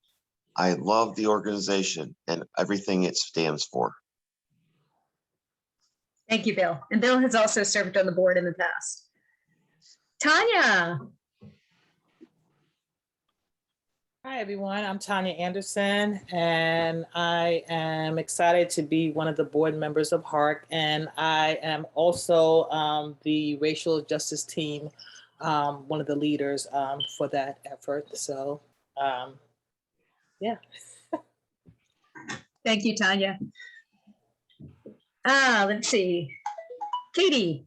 Speaker 1: I love the organization and everything it stands for.
Speaker 3: Thank you, Bill. And Bill has also served on the board in the past. Tanya.
Speaker 6: Hi, everyone. I'm Tanya Anderson, and I am excited to be one of the board members of HARC, and I am also the racial justice team, one of the leaders for that effort. So, yeah.
Speaker 3: Thank you, Tanya. Let's see. Katie.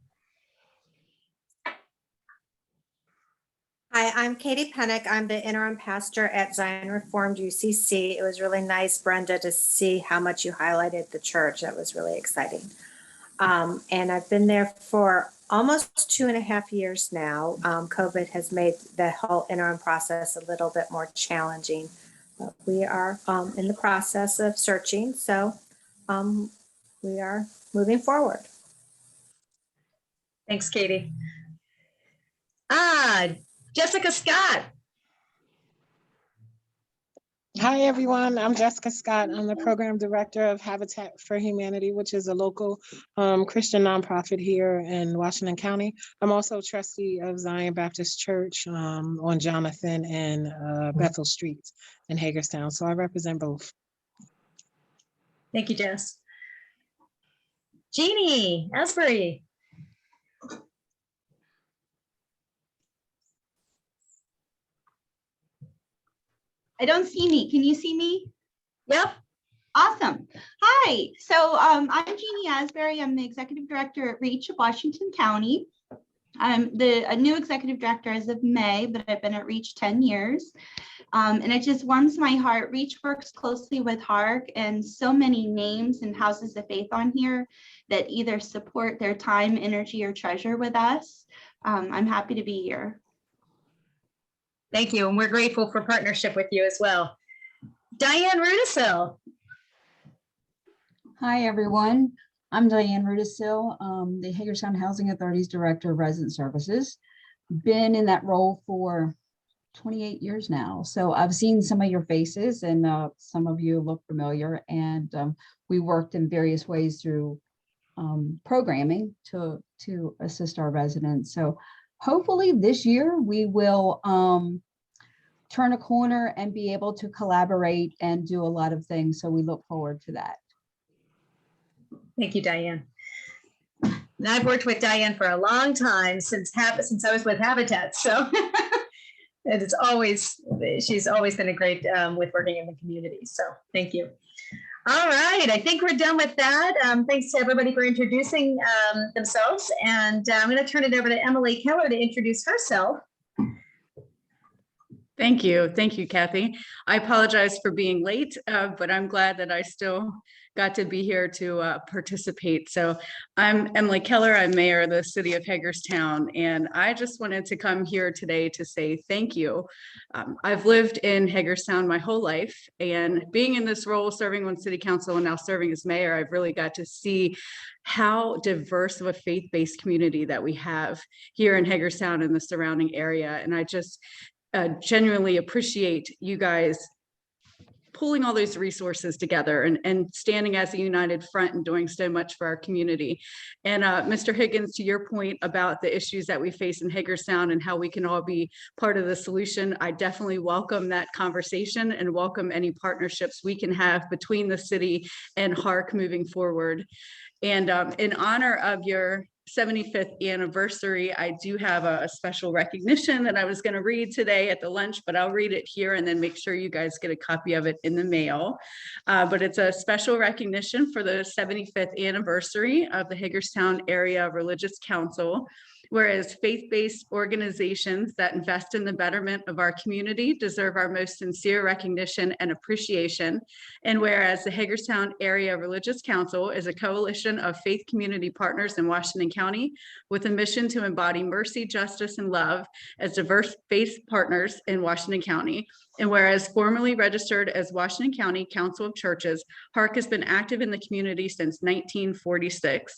Speaker 8: Hi, I'm Katie Pennick. I'm the interim pastor at Zion Reformed UCC. It was really nice, Brenda, to see how much you highlighted the church. That was really exciting. And I've been there for almost 2.5 years now. COVID has made the whole interim process a little bit more challenging. But we are in the process of searching, so we are moving forward.
Speaker 3: Thanks, Katie. Jessica Scott.
Speaker 9: Hi, everyone. I'm Jessica Scott. I'm the program director of Habitat for Humanity, which is a local Christian nonprofit here in Washington County. I'm also trustee of Zion Baptist Church on Jonathan and Bethel Streets in Hagerstown. So I represent both.
Speaker 3: Thank you, Jess. Jeannie Asbury.
Speaker 10: I don't see me. Can you see me?
Speaker 3: Yep.
Speaker 10: Awesome. Hi. So I'm Jeannie Asbury. I'm the executive director at REACH of Washington County. I'm a new executive director as of May, but I've been at REACH 10 years. And it just warms my heart. REACH works closely with HARC, and so many names and houses of faith on here that either support their time, energy, or treasure with us. I'm happy to be here.
Speaker 3: Thank you, and we're grateful for partnership with you as well. Diane Rudisil.
Speaker 11: Hi, everyone. I'm Diane Rudisil, the Hagerstown Housing Authority's Director of Resident Services. Been in that role for 28 years now. So I've seen some of your faces, and some of you look familiar, and we worked in various ways through programming to assist our residents. So hopefully this year we will turn a corner and be able to collaborate and do a lot of things. So we look forward to that.
Speaker 3: Thank you, Diane. And I've worked with Diane for a long time, since I was with Habitat. So and she's always been a great with working in the community. So thank you. All right, I think we're done with that. Thanks to everybody for introducing themselves. And I'm going to turn it over to Emily Keller to introduce herself.
Speaker 12: Thank you. Thank you, Kathy. I apologize for being late, but I'm glad that I still got to be here to participate. So I'm Emily Keller. I'm mayor of the city of Hagerstown, and I just wanted to come here today to say thank you. I've lived in Hagerstown my whole life, and being in this role, serving on city council and now serving as mayor, I've really got to see how diverse of a faith-based community that we have here in Hagerstown and the surrounding area. And I just genuinely appreciate you guys pulling all those resources together and standing as a united front and doing so much for our community. And Mr. Higgins, to your point about the issues that we face in Hagerstown and how we can all be part of the solution, I definitely welcome that conversation and welcome any partnerships we can have between the city and HARC moving forward. And in honor of your 75th anniversary, I do have a special recognition that I was going to read today at the lunch, but I'll read it here and then make sure you guys get a copy of it in the mail. But it's a special recognition for the 75th anniversary of the Hagerstown Area Religious Council. Whereas faith-based organizations that invest in the betterment of our community deserve our most sincere recognition and appreciation. And whereas the Hagerstown Area Religious Council is a coalition of faith community partners in Washington County with a mission to embody mercy, justice, and love as diverse faith partners in Washington County. And whereas formerly registered as Washington County Council of Churches, HARC has been active in the community since 1946.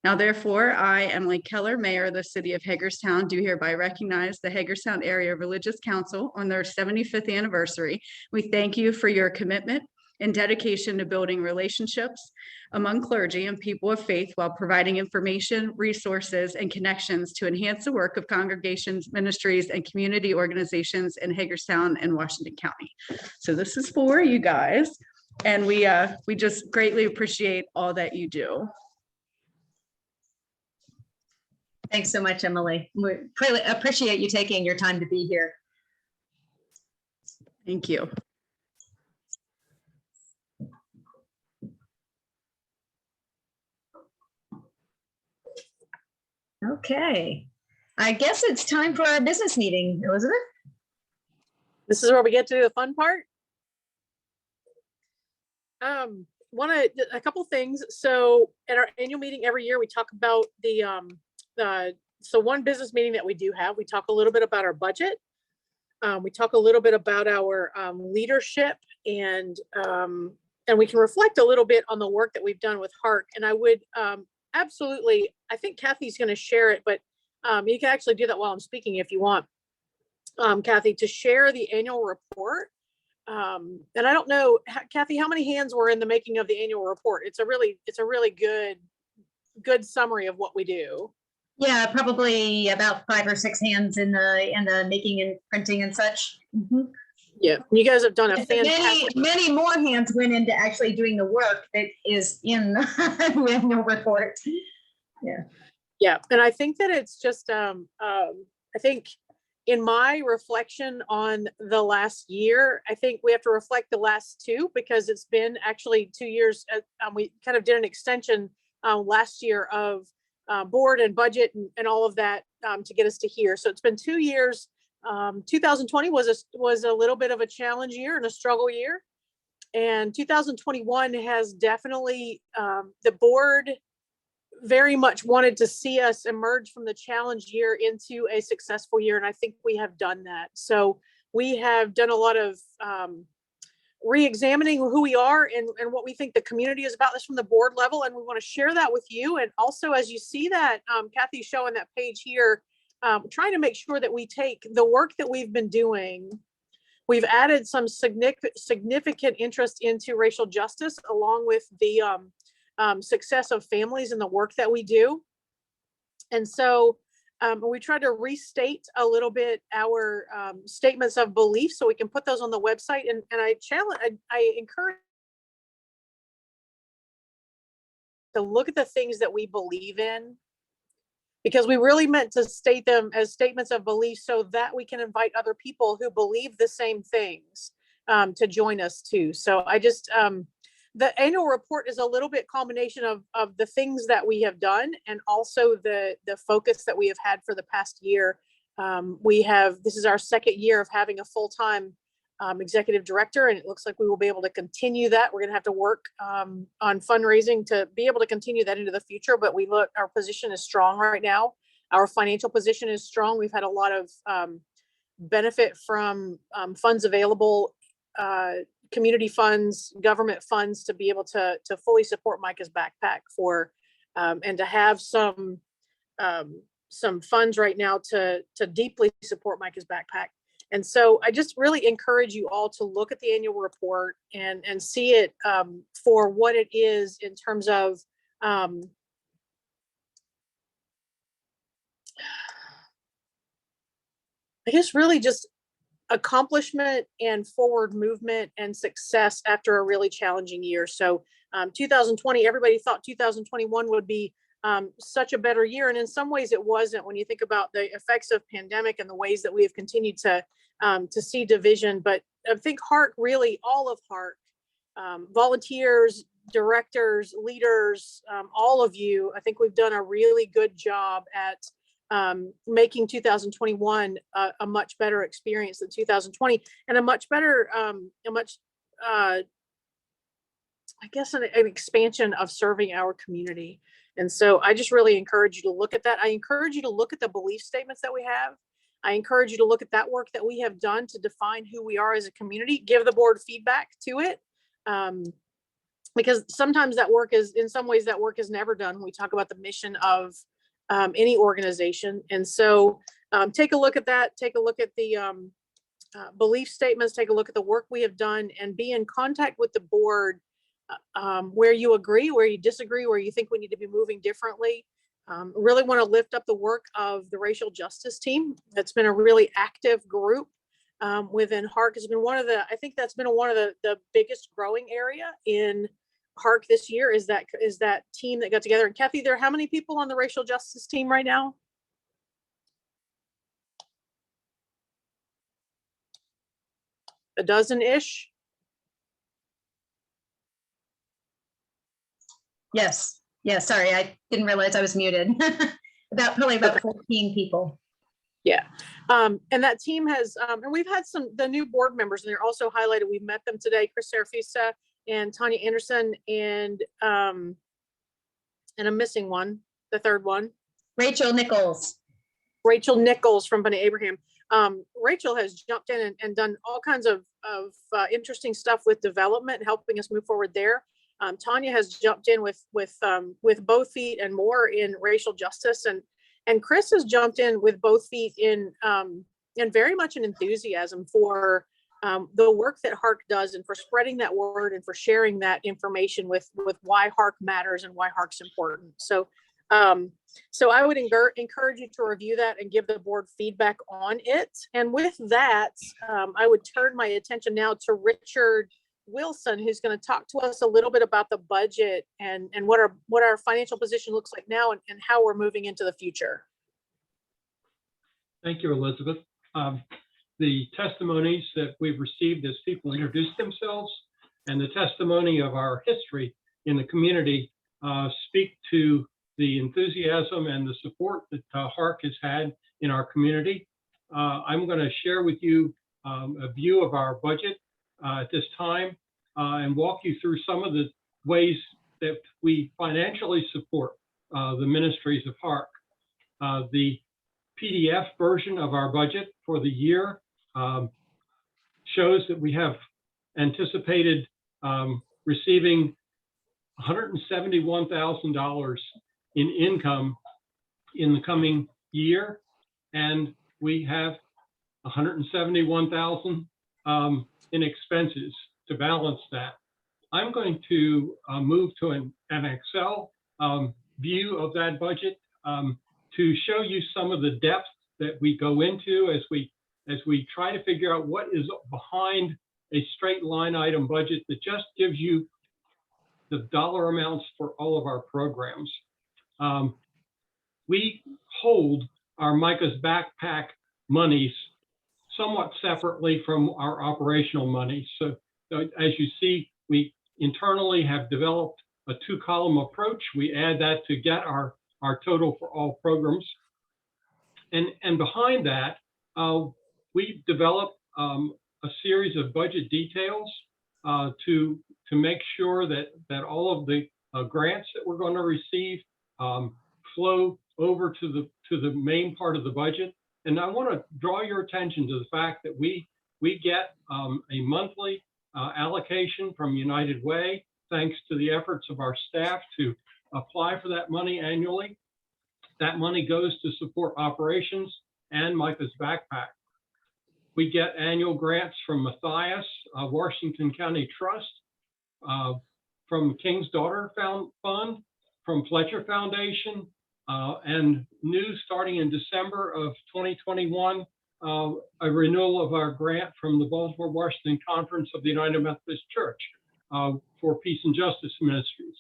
Speaker 12: Now therefore, I, Emily Keller, Mayor of the City of Hagerstown, do hereby recognize the Hagerstown Area Religious Council on their 75th anniversary. We thank you for your commitment and dedication to building relationships among clergy and people of faith while providing information, resources, and connections to enhance the work of congregations, ministries, and community organizations in Hagerstown and Washington County. So this is for you guys, and we just greatly appreciate all that you do.
Speaker 3: Thanks so much, Emily. We really appreciate you taking your time to be here.
Speaker 12: Thank you.
Speaker 3: Okay, I guess it's time for our business meeting, Elizabeth.
Speaker 5: This is where we get to the fun part. A couple things. So at our annual meeting every year, we talk about so one business meeting that we do have, we talk a little bit about our budget. We talk a little bit about our leadership, and we can reflect a little bit on the work that we've done with HARC. And I would absolutely, I think Kathy's going to share it, but you can actually do that while I'm speaking if you want, Kathy, to share the annual report. And I don't know, Kathy, how many hands were in the making of the annual report? It's a really good summary of what we do.
Speaker 3: Yeah, probably about 5 or 6 hands in the making and printing and such. Mm-hmm.
Speaker 5: Yeah, you guys have done a fantastic.
Speaker 3: Many more hands went into actually doing the work that is in the annual report. Yeah.
Speaker 5: Yeah, and I think that it's just, I think in my reflection on the last year, I think we have to reflect the last 2 because it's been actually 2 years. We kind of did an extension last year of board and budget and all of that to get us to here. So it's been 2 years. 2020 was a little bit of a challenge year and a struggle year. And 2021 has definitely, the board very much wanted to see us emerge from the challenge year into a successful year. And I think we have done that. So we have done a lot of re-examining who we are and what we think the community is about this from the board level. And we want to share that with you. And also, as you see that, Kathy's showing that page here, trying to make sure that we take the work that we've been doing. We've added some significant interest into racial justice, along with the success of families and the work that we do. And so we try to restate a little bit our statements of belief so we can put those on the website. And I encourage to look at the things that we believe in, because we really meant to state them as statements of belief so that we can invite other people who believe the same things to join us too. So I just, the annual report is a little bit combination of the things that we have done and also the focus that we have had for the past year. This is our 2nd year of having a full-time executive director, and it looks like we will be able to continue that. We're going to have to work on fundraising to be able to continue that into the future, but our position is strong right now. Our financial position is strong. We've had a lot of benefit from funds available, community funds, government funds, to be able to fully support Micah's backpack and to have some funds right now to deeply support Micah's backpack. And so I just really encourage you all to look at the annual report and see it for what it is in terms of I guess really just accomplishment and forward movement and success after a really challenging year. So 2020, everybody thought 2021 would be such a better year. And in some ways it wasn't, when you think about the effects of pandemic and the ways that we have continued to see division. But I think HARC, really all of HARC, volunteers, directors, leaders, all of you, I think we've done a really good job at making 2021 a much better experience than 2020, and a much better, I guess, an expansion of serving our community. And so I just really encourage you to look at that. I encourage you to look at the belief statements that we have I encourage you to look at that work that we have done to define who we are as a community, give the board feedback to it. Because sometimes that work is, in some ways, that work is never done when we talk about the mission of any organization. And so take a look at that, take a look at the belief statements, take a look at the work we have done, and be in contact with the board where you agree, where you disagree, where you think we need to be moving differently. Really want to lift up the work of the racial justice team. That's been a really active group within HARC. Has been one of the, I think that's been one of the biggest growing area in HARC this year, is that team that got together. And Kathy, there are how many people on the racial justice team right now? A dozen-ish?
Speaker 3: Yes. Yeah, sorry, I didn't realize I was muted. Probably about 14 people.
Speaker 5: Yeah. And that team has, and we've had the new board members, and they're also highlighted. We've met them today, Chris Serafisa and Tanya Anderson, and I'm missing one, the third one.
Speaker 3: Rachel Nichols.
Speaker 5: Rachel Nichols from Pennick Abraham. Rachel has jumped in and done all kinds of interesting stuff with development, helping us move forward there. Tanya has jumped in with both feet and more in racial justice, and Chris has jumped in with both feet in and very much an enthusiasm for the work that HARC does, and for spreading that word, and for sharing that information with why HARC matters and why HARC's important. So I would encourage you to review that and give the board feedback on it. And with that, I would turn my attention now to Richard Wilson, who's going to talk to us a little bit about the budget and what our financial position looks like now, and how we're moving into the future.
Speaker 7: Thank you, Elizabeth. The testimonies that we've received as people introduce themselves, and the testimony of our history in the community speak to the enthusiasm and the support that HARC has had in our community. I'm going to share with you a view of our budget at this time, and walk you through some of the ways that we financially support the ministries of HARC. The PDF version of our budget for the year shows that we have anticipated receiving $171,000 in income in the coming year, and we have $171,000 in expenses to balance that. I'm going to move to an Excel view of that budget to show you some of the depth that we go into as we try to figure out what is behind a straight line item budget that just gives you the dollar amounts for all of our programs. We hold our Micah's Backpack monies somewhat separately from our operational money. So as you see, we internally have developed a 2-column approach. We add that to get our total for all programs. And behind that, we develop a series of budget details to make sure that all of the grants that we're going to receive flow over to the main part of the budget. And I want to draw your attention to the fact that we get a monthly allocation from United Way, thanks to the efforts of our staff to apply for that money annually. That money goes to support operations and Micah's Backpack. We get annual grants from Matthias, Washington County Trust, from King's Daughter Fund, from Fletcher Foundation, and new starting in December of 2021, a renewal of our grant from the Baltimore Washington Conference of the United Methodist Church for Peace and Justice Ministries.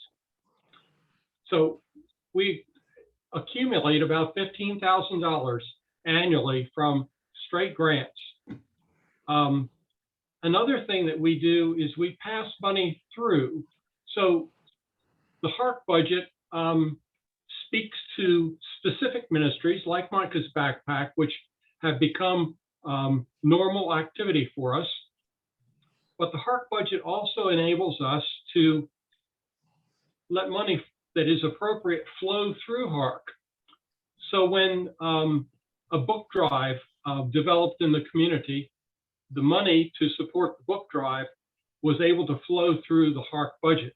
Speaker 7: So we accumulate about $15,000 annually from straight grants. Another thing that we do is we pass money through. So the HARC budget speaks to specific ministries like Micah's Backpack, which have become normal activity for us. But the HARC budget also enables us to let money that is appropriate flow through HARC. So when a book drive developed in the community, the money to support the book drive was able to flow through the HARC budget.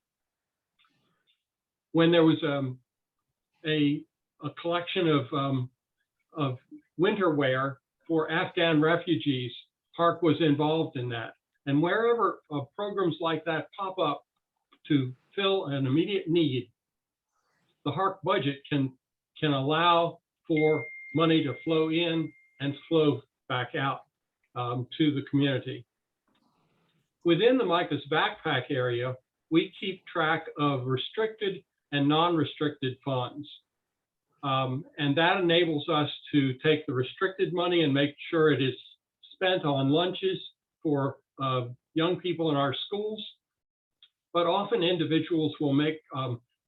Speaker 7: When there was a collection of winter wear for Afghan refugees, HARC was involved in that. And wherever programs like that pop up to fill an immediate need, the HARC budget can allow for money to flow in and flow back out to the community. Within the Micah's Backpack area, we keep track of restricted and non-restricted funds. And that enables us to take the restricted money and make sure it is spent on lunches for young people in our schools. But often individuals will make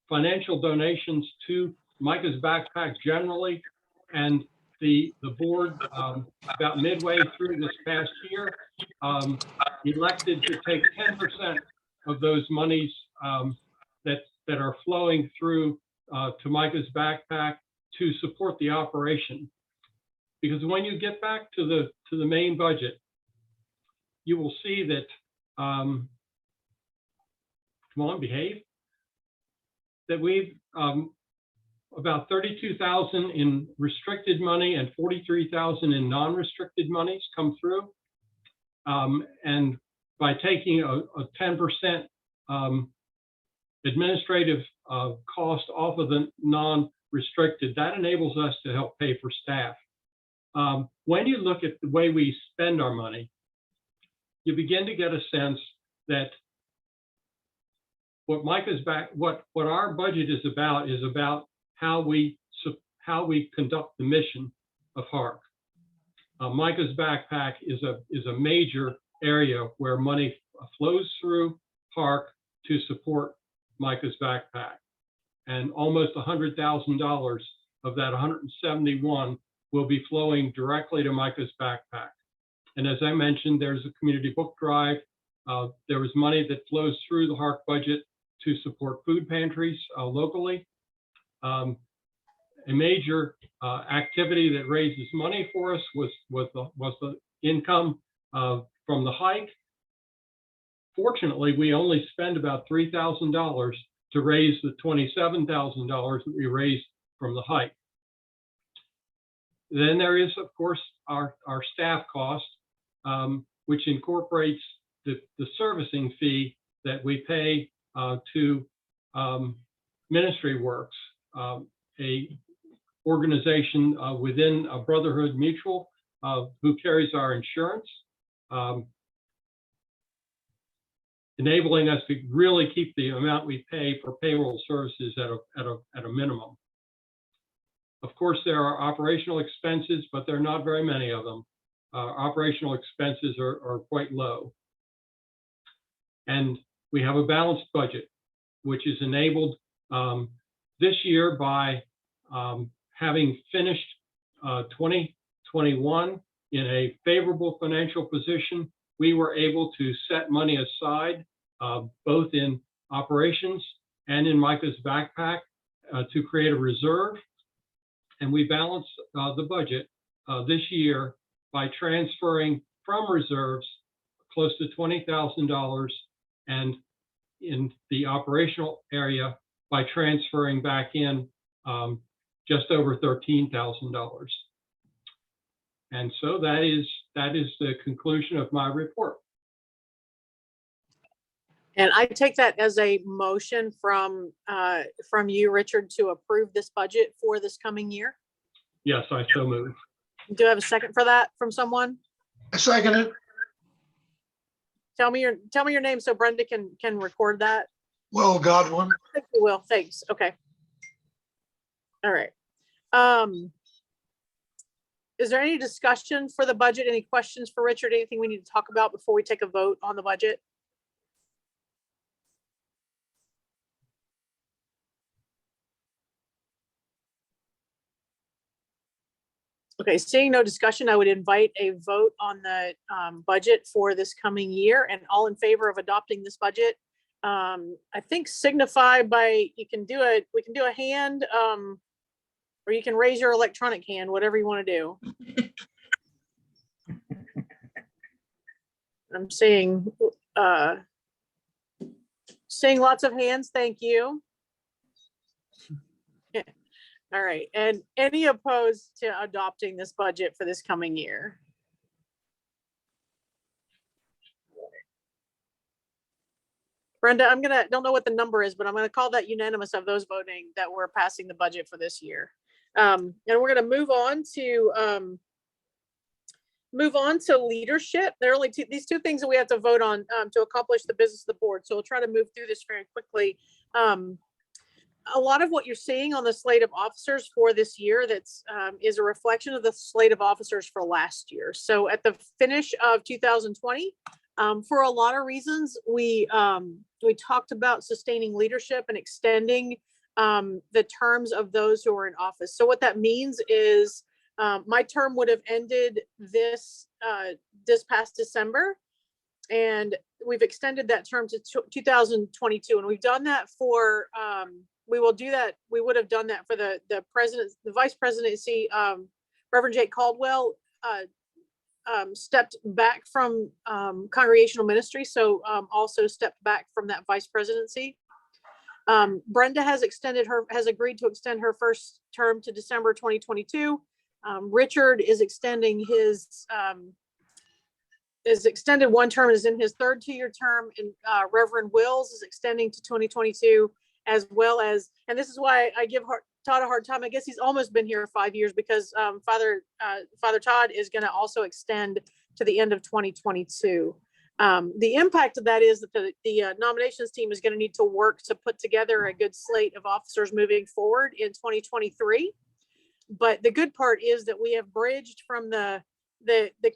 Speaker 7: financial donations to Micah's Backpack generally, and the board about midway through this past year elected to take 10% of those monies that are flowing through to Micah's Backpack to support the operation. Because when you get back to the main budget, you will see that come on, behave, that we've about 32,000 in restricted money and 43,000 in non-restricted monies come through. And by taking a 10% administrative cost off of the non-restricted, that enables us to help pay for staff. When you look at the way we spend our money, you begin to get a sense that what our budget is about how we conduct the mission of HARC. Micah's Backpack is a major area where money flows through HARC to support Micah's Backpack, and almost $100,000 of that 171 will be flowing directly to Micah's Backpack. And as I mentioned, there's a community book drive. There was money that flows through the HARC budget to support food pantries locally. A major activity that raises money for us was the income from the hike. Fortunately, we only spend about $3,000 to raise the $27,000 that we raised from the hike. Then there is, of course, our staff cost, which incorporates the servicing fee that we pay to Ministry Works, a organization within a Brotherhood Mutual who carries our insurance, enabling us to really keep the amount we pay for payroll services at a minimum. Of course, there are operational expenses, but there are not very many of them. Operational expenses are quite low. And we have a balanced budget, which is enabled this year by having finished 2021 in a favorable financial position. We were able to set money aside, both in operations and in Micah's Backpack, to create a reserve. And we balanced the budget this year by transferring from reserves close to $20,000, and in the operational area by transferring back in just over $13,000. And so that is the conclusion of my report.
Speaker 5: And I take that as a motion from you, Richard, to approve this budget for this coming year.
Speaker 7: Yes, I so move.
Speaker 5: Do I have a second for that from someone?
Speaker 13: I second it.
Speaker 5: Tell me your name so Brenda can record that.
Speaker 13: Will Godwin.
Speaker 5: Thank you, Will. Thanks. Okay. All right. Is there any discussion for the budget? Any questions for Richard? Anything we need to talk about before we take a vote on the budget? Okay, seeing no discussion, I would invite a vote on the budget for this coming year, and all in favor of adopting this budget. I think signify by, we can do a hand, or you can raise your electronic hand, whatever you want to do. I'm seeing lots of hands. Thank you. All right. And any opposed to adopting this budget for this coming year? Brenda, don't know what the number is, but I'm gonna call that unanimous of those voting that we're passing the budget for this year. And we're gonna move on to leadership. There are only these two things that we have to vote on to accomplish the business of the board. So we'll try to move through this very quickly. A lot of what you're seeing on the slate of officers for this year is a reflection of the slate of officers for last year. So at the finish of 2020, for a lot of reasons, we talked about sustaining leadership and extending the terms of those who are in office. So what that means is my term would have ended this past December, and we've extended that term to 2022, and we've done that for we will do that. We would have done that for the vice presidency. Reverend Jake Caldwell stepped back from congregational ministry, so also stepped back from that vice presidency. Brenda has agreed to extend her first term to December 2022. Richard is extending is extended one term, is in his third 2-year term, and Reverend Wills is extending to 2022, as well as, and this is why I give Todd a hard time. I guess he's almost been here 5 years, because Father Todd is going to also extend to the end of 2022. The impact of that is that the nominations team is going to need to work to put together a good slate of officers moving forward in 2023. But the good part is that we have bridged from the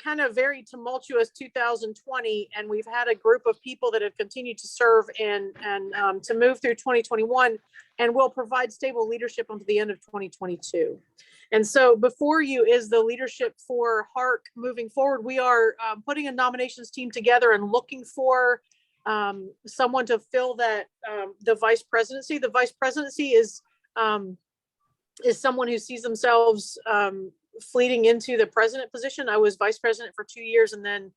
Speaker 5: kind of very tumultuous 2020, and we've had a group of people that have continued to serve and to move through 2021, and will provide stable leadership until the end of 2022. And so before you is the leadership for HARC moving forward. We are putting a nominations team together and looking for someone to fill that the vice presidency. The vice presidency is someone who sees themselves fleeting into the president position. I was vice president for 2 years and then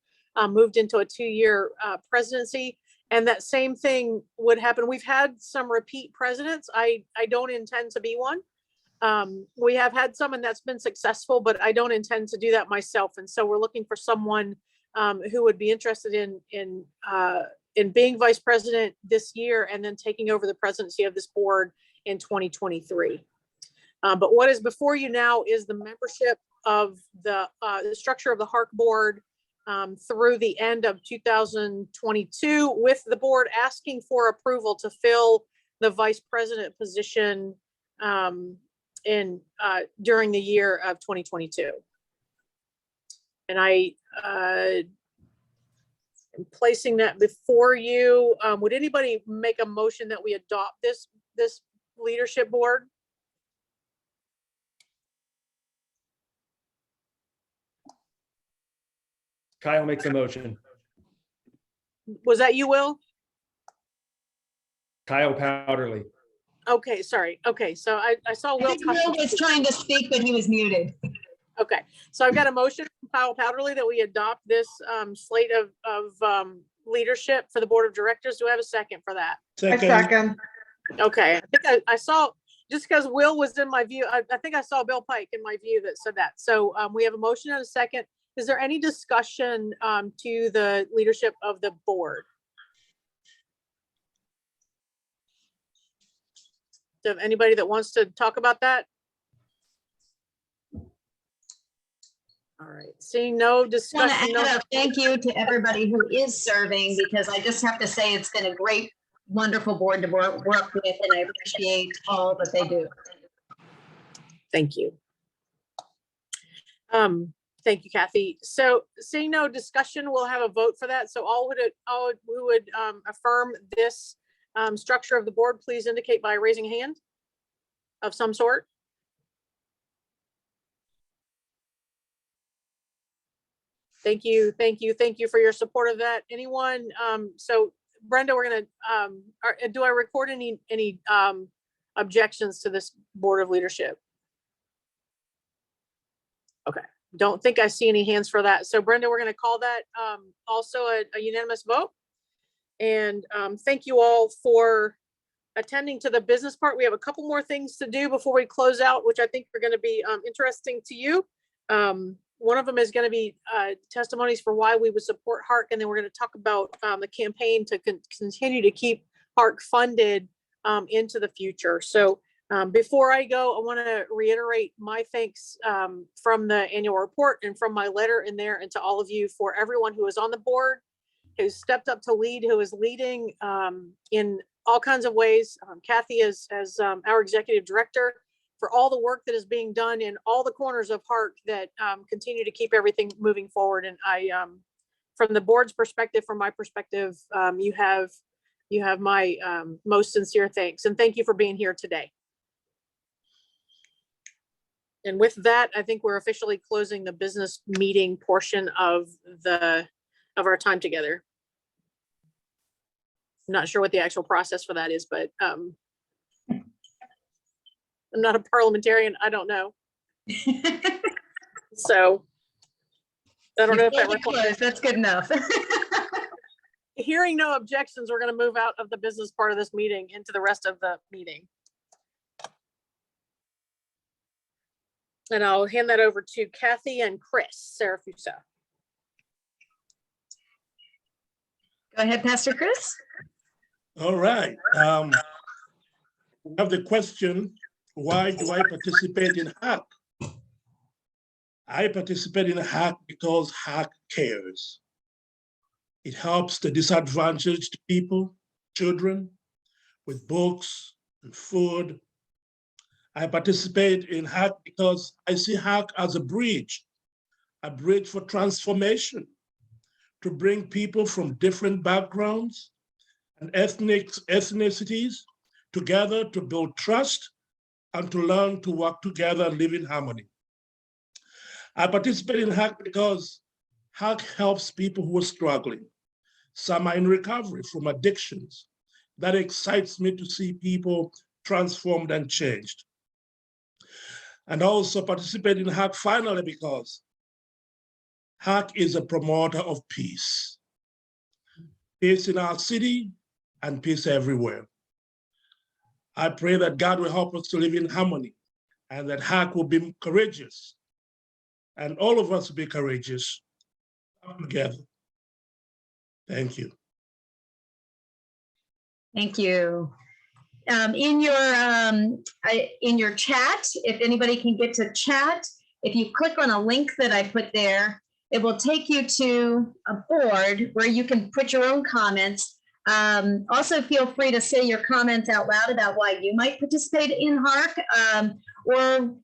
Speaker 5: moved into a 2-year presidency. And that same thing would happen. We've had some repeat presidents. I don't intend to be one. We have had some, and that's been successful, but I don't intend to do that myself. And so we're looking for someone who would be interested in being vice president this year and then taking over the presidency of this board in 2023. But what is before you now is the membership of the structure of the HARC board through the end of 2022, with the board asking for approval to fill the vice president position during the year of 2022. And I am placing that before you. Would anybody make a motion that we adopt this leadership board?
Speaker 14: Kyle makes a motion.
Speaker 5: Was that you, Will?
Speaker 14: Kyle Powderly.
Speaker 5: Okay, sorry. Okay, so I saw Will.
Speaker 3: Will was trying to speak, but he was muted.
Speaker 5: Okay, so I've got a motion from Kyle Powderly that we adopt this slate of leadership for the board of directors. Do I have a second for that?
Speaker 22: Second.
Speaker 5: Okay, I think I saw, just because Will was in my view, I think I saw Bill Pike in my view that said that. So we have a motion and a second. Is there any discussion to the leadership of the board? Do you have anybody that wants to talk about that? All right, seeing no discussion.
Speaker 3: Thank you to everybody who is serving, because I just have to say it's been a great, wonderful board to work with, and I appreciate all that they do.
Speaker 5: Thank you. Thank you, Kathy. So seeing no discussion, we'll have a vote for that. So all who would affirm this structure of the board, please indicate by raising a hand of some sort. Thank you, thank you, thank you for your support of that. Anyone? So Brenda, we're gonna, do I record any objections to this board of leadership? Okay, Don't think I see any hands for that. So Brenda, we're going to call that also a unanimous vote. And thank you all for attending to the business part. We have a couple more things to do before we close out, which I think are going to be interesting to you. One of them is going to be testimonies for why we would support HARC. And then we're going to talk about the campaign to continue to keep HARC funded into the future. So before I go, I want to reiterate my thanks from the annual report and from my letter in there, and to all of you, for everyone who is on the board, who's stepped up to lead, who is leading in all kinds of ways. Kathy as our executive director, for all the work that is being done in all the corners of HARC that continue to keep everything moving forward. And I, from the board's perspective, from my perspective, you have my most sincere thanks, and thank you for being here today. And with that, I think we're officially closing the business meeting portion of our time together. I'm not sure what the actual process for that is, but I'm not a parliamentarian. I don't know. So I don't know if that requires.
Speaker 3: That's good enough.
Speaker 5: Hearing no objections, we're going to move out of the business part of this meeting into the rest of the meeting. And I'll hand that over to Kathy and Chris Sarafusa.
Speaker 3: Go ahead, Pastor Chris.
Speaker 15: All right. I have the question, why do I participate in HARC? I participate in HARC because HARC cares. It helps the disadvantaged people, children, with books and food. I participate in HARC because I see HARC as a bridge for transformation, to bring people from different backgrounds and ethnicities together to build trust and to learn to work together and live in harmony. I participate in HARC because HARC helps people who are struggling. Some are in recovery from addictions. That excites me to see people transformed and changed. And also participate in HARC finally because HARC is a promoter of peace. Peace in our city and peace everywhere. I pray that God will help us to live in harmony and that HARC will be courageous and all of us will be courageous together. Thank you.
Speaker 3: Thank you. In your chat, if anybody can get to chat, if you click on a link that I put there, it will take you to a board where you can put your own comments. Also, feel free to say your comments out loud about why you might participate in HARC, or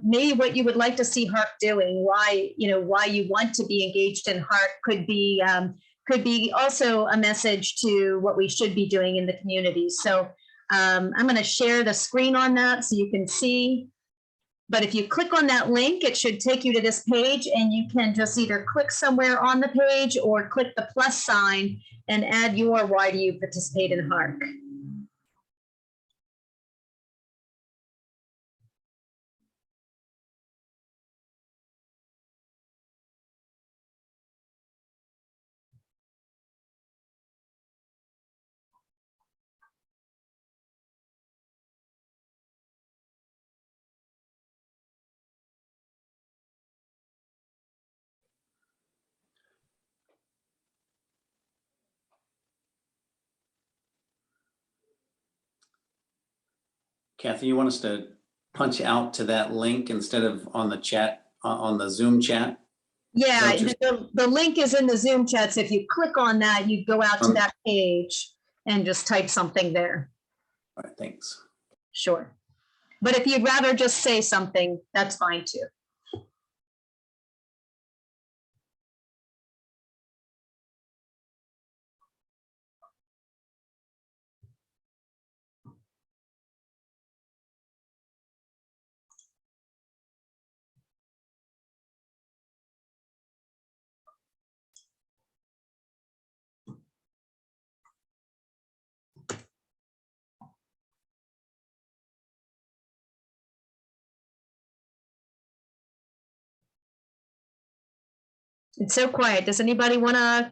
Speaker 3: maybe what you would like to see HARC doing. Why you want to be engaged in HARC could be also a message to what we should be doing in the community. So I'm going to share the screen on that so you can see. But if you click on that link, it should take you to this page, and you can just either click somewhere on the page or click the plus sign and add your why do you participate in HARC.
Speaker 16: Kathy, you want us to punch out to that link instead of on the chat, on the Zoom chat?
Speaker 3: Yeah, the link is in the Zoom chat. So if you click on that, you go out to that page and just type something there.
Speaker 16: All right, thanks.
Speaker 3: Sure. But if you'd rather just say something, that's fine too. It's so quiet. Does anybody want to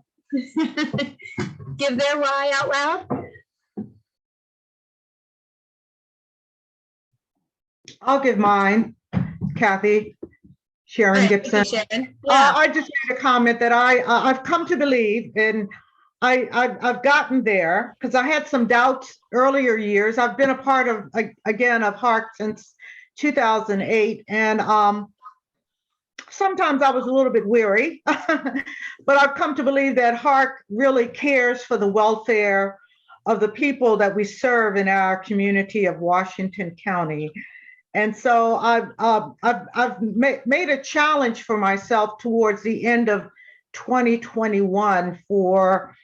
Speaker 3: give their why out loud?
Speaker 22: I'll give mine, Kathy, Sharon
Speaker 3: Right,
Speaker 22: Gibson.
Speaker 3: thank you, Sharon. Yeah.
Speaker 22: I just made a comment that I've come to believe, and I've gotten there because I had some doubts earlier years. I've been a part of, again, of HARC since 2008, and sometimes I was a little bit weary, but I've come to believe that HARC really cares for the welfare of the people that we serve in our community of Washington County. And so I've made a challenge for myself towards the end of 2021 for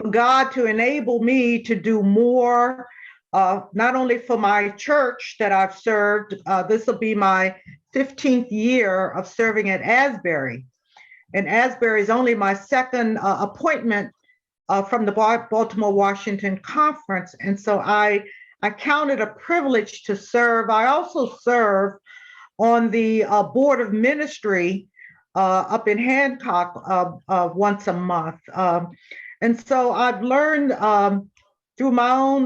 Speaker 22: God to enable me to do more, not only for my church that I've served. This will be my 15th year of serving at Asbury. And Asbury is only my second appointment from the Baltimore Washington Conference. And so I count it a privilege to serve. I also serve on the Board of Ministry up in Hancock once a month. And so I've learned through my own,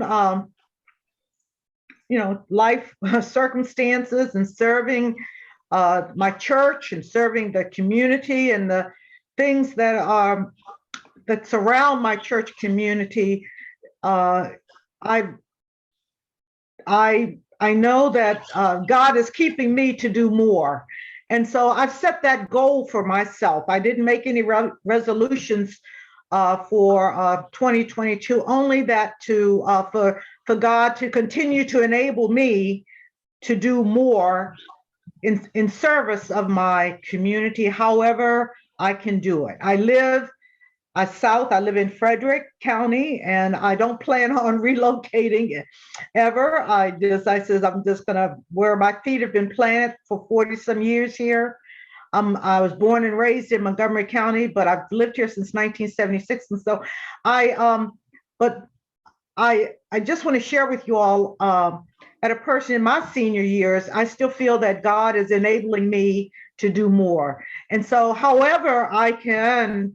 Speaker 22: life circumstances and serving my church and serving the community and the things that surround my church community. I know that God is keeping me to do more. And so I've set that goal for myself. I didn't make any resolutions for 2022, only that for God to continue to enable me to do more in service of my community, however I can do it. I live south. I live in Frederick County, and I don't plan on relocating ever. I said I'm just gonna where my feet have been planted for 40 some years here. I was born and raised in Montgomery County, but I've lived here since 1976, and so I just want to share with you all. At a person in my senior years, I still feel that God is enabling me to do more, and so however I can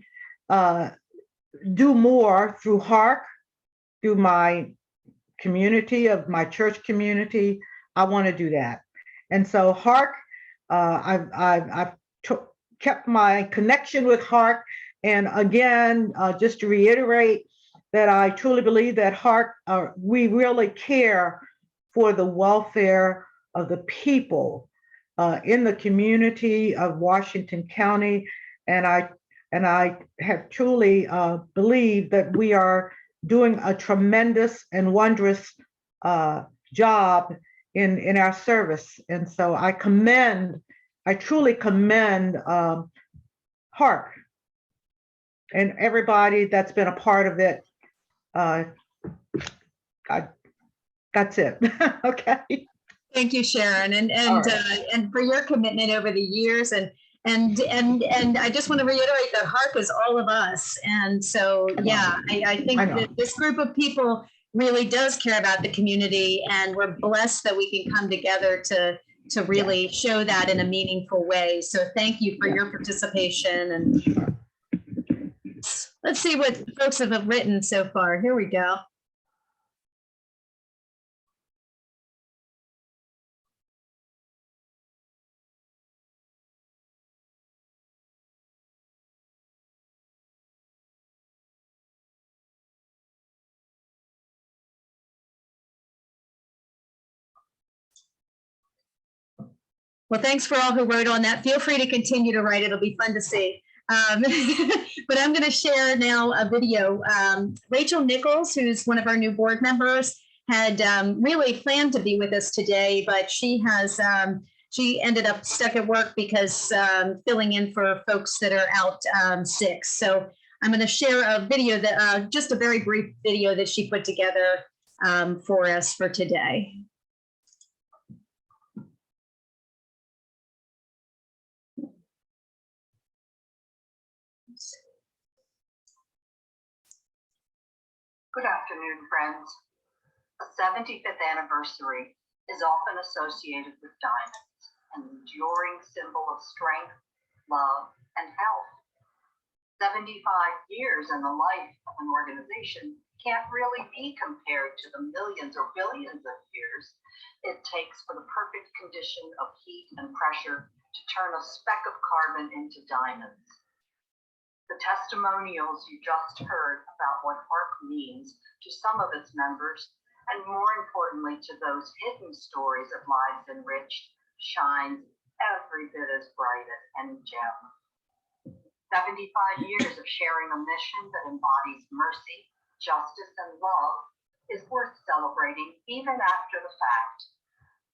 Speaker 22: do more through HARC, through my community of my church community, I want to do that. And so HARC, I've kept my connection with HARC. And again, just to reiterate that I truly believe that HARC, we really care for the welfare of the people in the community of Washington County. And I have truly believed that we are doing a tremendous and wondrous job in our service. And so I truly commend HARC and everybody that's been a part of it. That's it. Okay.
Speaker 3: Thank you, Sharon, and for your commitment over the years. And I just want to reiterate that HARC is all of us. And so, yeah, I think that this group of people really does care about the community, and we're blessed that we can come together to really show that in a meaningful way. So thank you for your participation. And let's see what folks have written so far. Here we go. Well, thanks for all who wrote on that. Feel free to continue to write. It'll be fun to see. But I'm going to share now a video. Rachel Nichols, who's one of our new board members, had really planned to be with us today, but she ended up stuck at work because filling in for folks that are out sick. So I'm going to share a video that just a very brief video that she put together for us for today.
Speaker 2: Good afternoon, friends. The 75th anniversary is often associated with diamonds, an enduring symbol of strength, love, and health. 75 years in the life of an organization can't really be compared to the millions or billions of years it takes for the perfect condition of heat and pressure to turn a speck of carbon into diamonds. The testimonials you just heard about what HARC means to some of its members, and more importantly to those hidden stories of lives enriched, shines every bit as bright as any gem. 75 years of sharing a mission that embodies mercy, justice, and love is worth celebrating even after the fact.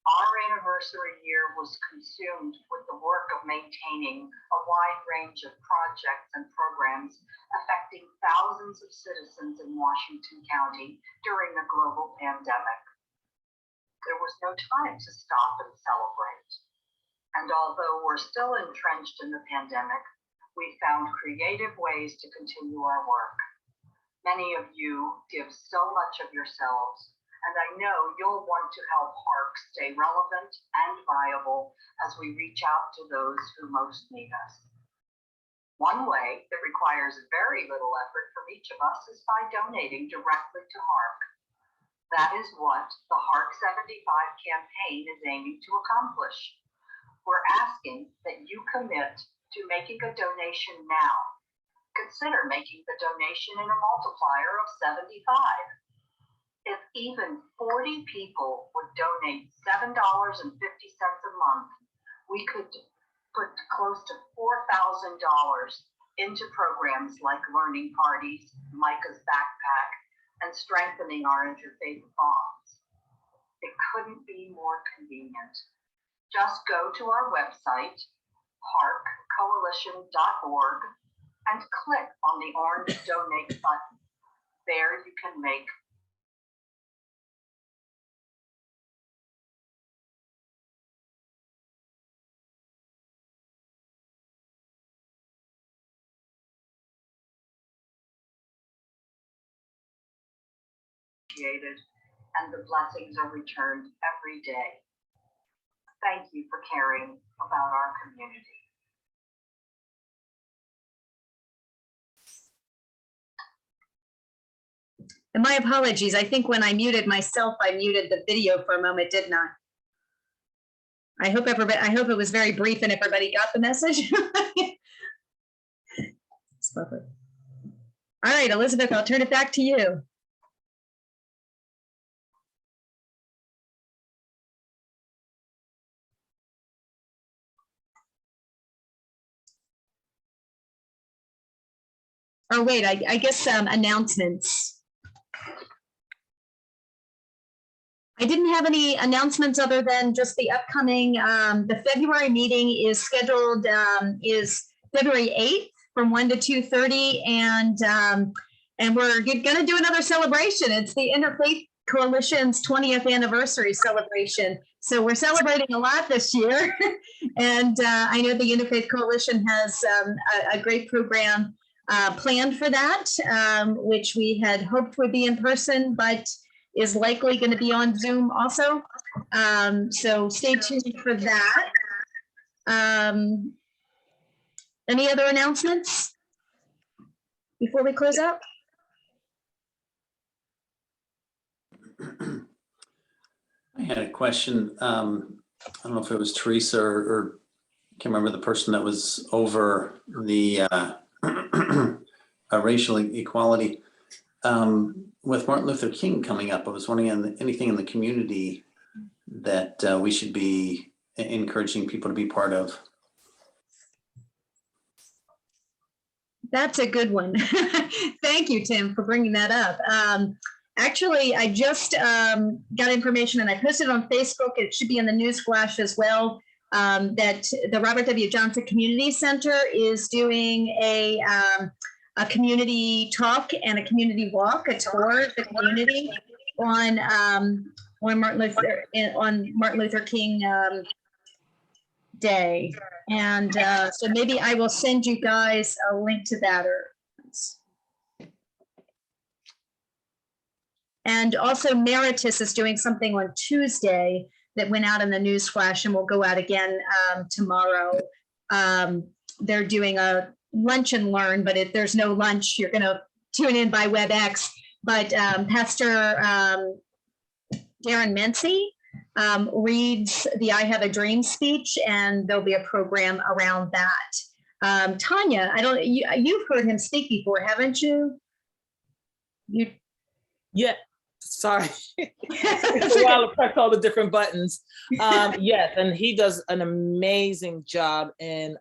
Speaker 2: Our anniversary year was consumed with the work of maintaining a wide range of projects and programs affecting thousands of citizens in Washington County during the global pandemic. There was no time to stop and celebrate. And although we're still entrenched in the pandemic, we found creative ways to continue our work. Many of you give so much of yourselves, and I know you'll want to help HARC stay relevant and viable as we reach out to those who most need us. One way that requires very little effort from each of us is by donating directly to HARC. That is what the HARC 75 campaign is aiming to accomplish. We're asking that you commit to making a donation now. Consider making the donation in a multiplier of 75. If even 40 people would donate $7.50 a month, we could put close to $4,000 into programs like learning parties, Micah's backpack, and strengthening our interfaith bonds. It couldn't be more convenient. Just go to our website, harccoalition.org, and click on the orange donate button. There you can make and the blessings are returned every day. Thank you for caring about our community.
Speaker 3: And my apologies. I think when I muted myself, I muted the video for a moment, didn't I? I hope it was very brief and everybody got the message. All right, Elizabeth, I'll turn it back to you. Oh, wait, I guess announcements. I didn't have any announcements other than just the upcoming, the February meeting is scheduled, is February 8th from 1 to 2:30. And we're gonna do another celebration. It's the Interfaith Coalition's 20th anniversary celebration. So we're celebrating a lot this year. And I know the Interfaith Coalition has a great program planned for that, which we had hoped would be in person, but is likely going to be on Zoom also. So stay tuned for that. Any other announcements before we close out?
Speaker 16: I had a question. I don't know if it was Teresa or I can't remember the person that was over the racial equality. With Martin Luther King coming up, I was wondering anything in the community that we should be encouraging people to be part of.
Speaker 3: That's a good one. Thank you, Tim, for bringing that up. Actually, I just got information and I posted it on Facebook. It should be in the news flash as well. That the Robert W. Johnson Community Center is doing a community talk and a community walk, a tour of the community on Martin Luther King Day. And so maybe I will send you guys a link to that. And also Meritus is doing something on Tuesday that went out in the news flash and will go out again tomorrow. They're doing a lunch and learn, but if there's no lunch, you're going to tune in by WebEx. But Pastor Darren Mency reads the I Have a Dream speech, and there'll be a program around that. Tanya, you've heard him speak before, haven't you?
Speaker 6: Yeah, sorry. It's a while to press all the different buttons. Yes, and he does an amazing job in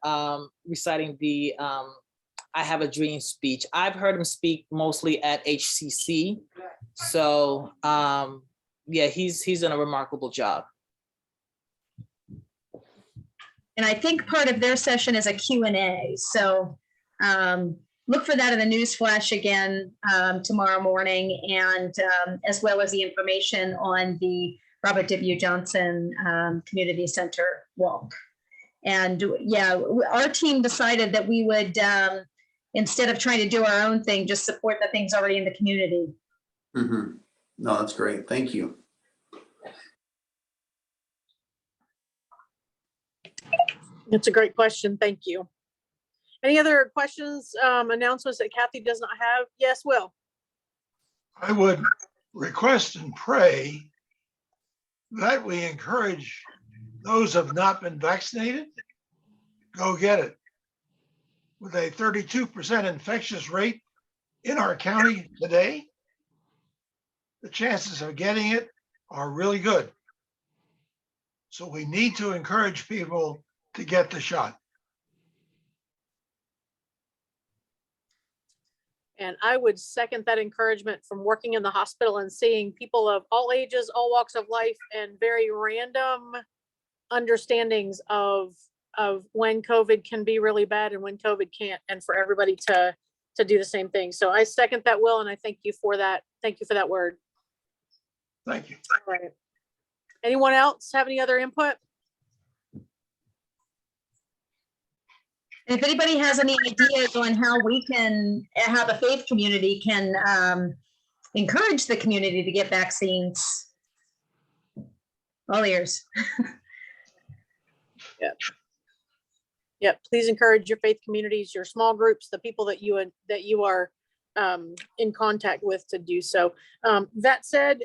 Speaker 6: reciting the I Have a Dream speech. I've heard him speak mostly at HCC. So yeah, he's done a remarkable job.
Speaker 3: And I think part of their session is a Q&A. So look for that in the news flash again tomorrow morning, and as well as the information on the Robert W. Johnson Community Center walk. And yeah, our team decided that we would, instead of trying to do our own thing, just support the things already in the community.
Speaker 16: Mm-hmm. No, that's great. Thank you.
Speaker 5: It's a great question. Thank you. Any other questions, announcements that Kathy does not have? Yes, Will.
Speaker 13: I would request and pray that we encourage those who have not been vaccinated, go get it. With a 32% infectious rate in our county today, the chances of getting it are really good. So we need to encourage people to get the shot.
Speaker 5: And I would second that encouragement from working in the hospital and seeing people of all ages, all walks of life, and very random understandings of when COVID can be really bad and when COVID can't, and for everybody to do the same thing. So I second that, Will, and I thank you for that. Thank you for that word.
Speaker 13: Thank you.
Speaker 5: All right. Anyone else have any other input?
Speaker 3: If anybody has any ideas on how the faith community can encourage the community to get vaccines, all ears.
Speaker 5: Yep. Yep. Please encourage your faith communities, your small groups, the people that you are in contact with to do so. That said,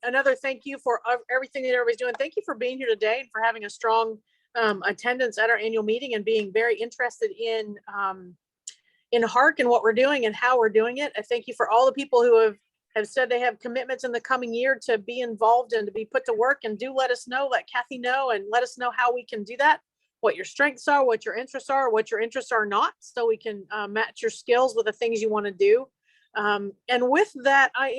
Speaker 5: another thank you for everything that everybody's doing. Thank you for being here today and for having a strong attendance at our annual meeting and being very interested in HARC and what we're doing and how we're doing it. I thank you for all the people who have said they have commitments in the coming year to be involved and to be put to work, and do let us know, let Kathy know, and let us know how we can do that, what your strengths are, what your interests are, what your interests are not, so we can match your skills with the things you want to do. And with that, I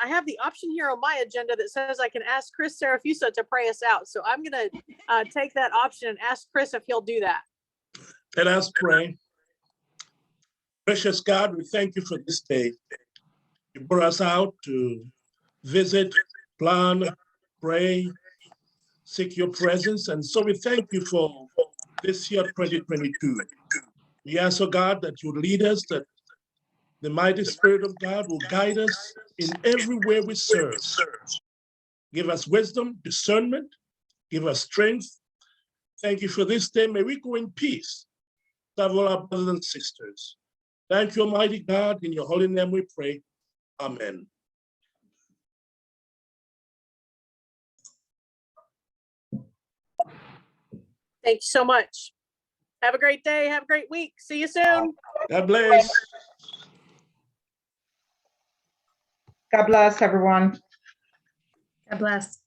Speaker 5: have the option here on my agenda that says I can ask Chris Serafusa to pray us out. So I'm going to take that option and ask Chris if he'll do that.
Speaker 15: Let us pray. Precious God, we thank you for this day. You brought us out to visit, plan, pray, seek your presence. And so we thank you for this year, 2022. We ask, oh God, that you lead us, that the mighty Spirit of God will guide us in everywhere we serve. Give us wisdom, discernment, give us strength. Thank you for this day. May we go in peace. Love all our brothers and sisters. Thank you, Almighty God. In your holy name we pray. Amen.
Speaker 5: Thank you so much. Have a great day. Have a great week. See you soon.
Speaker 15: God bless.
Speaker 22: God bless everyone.
Speaker 3: God bless.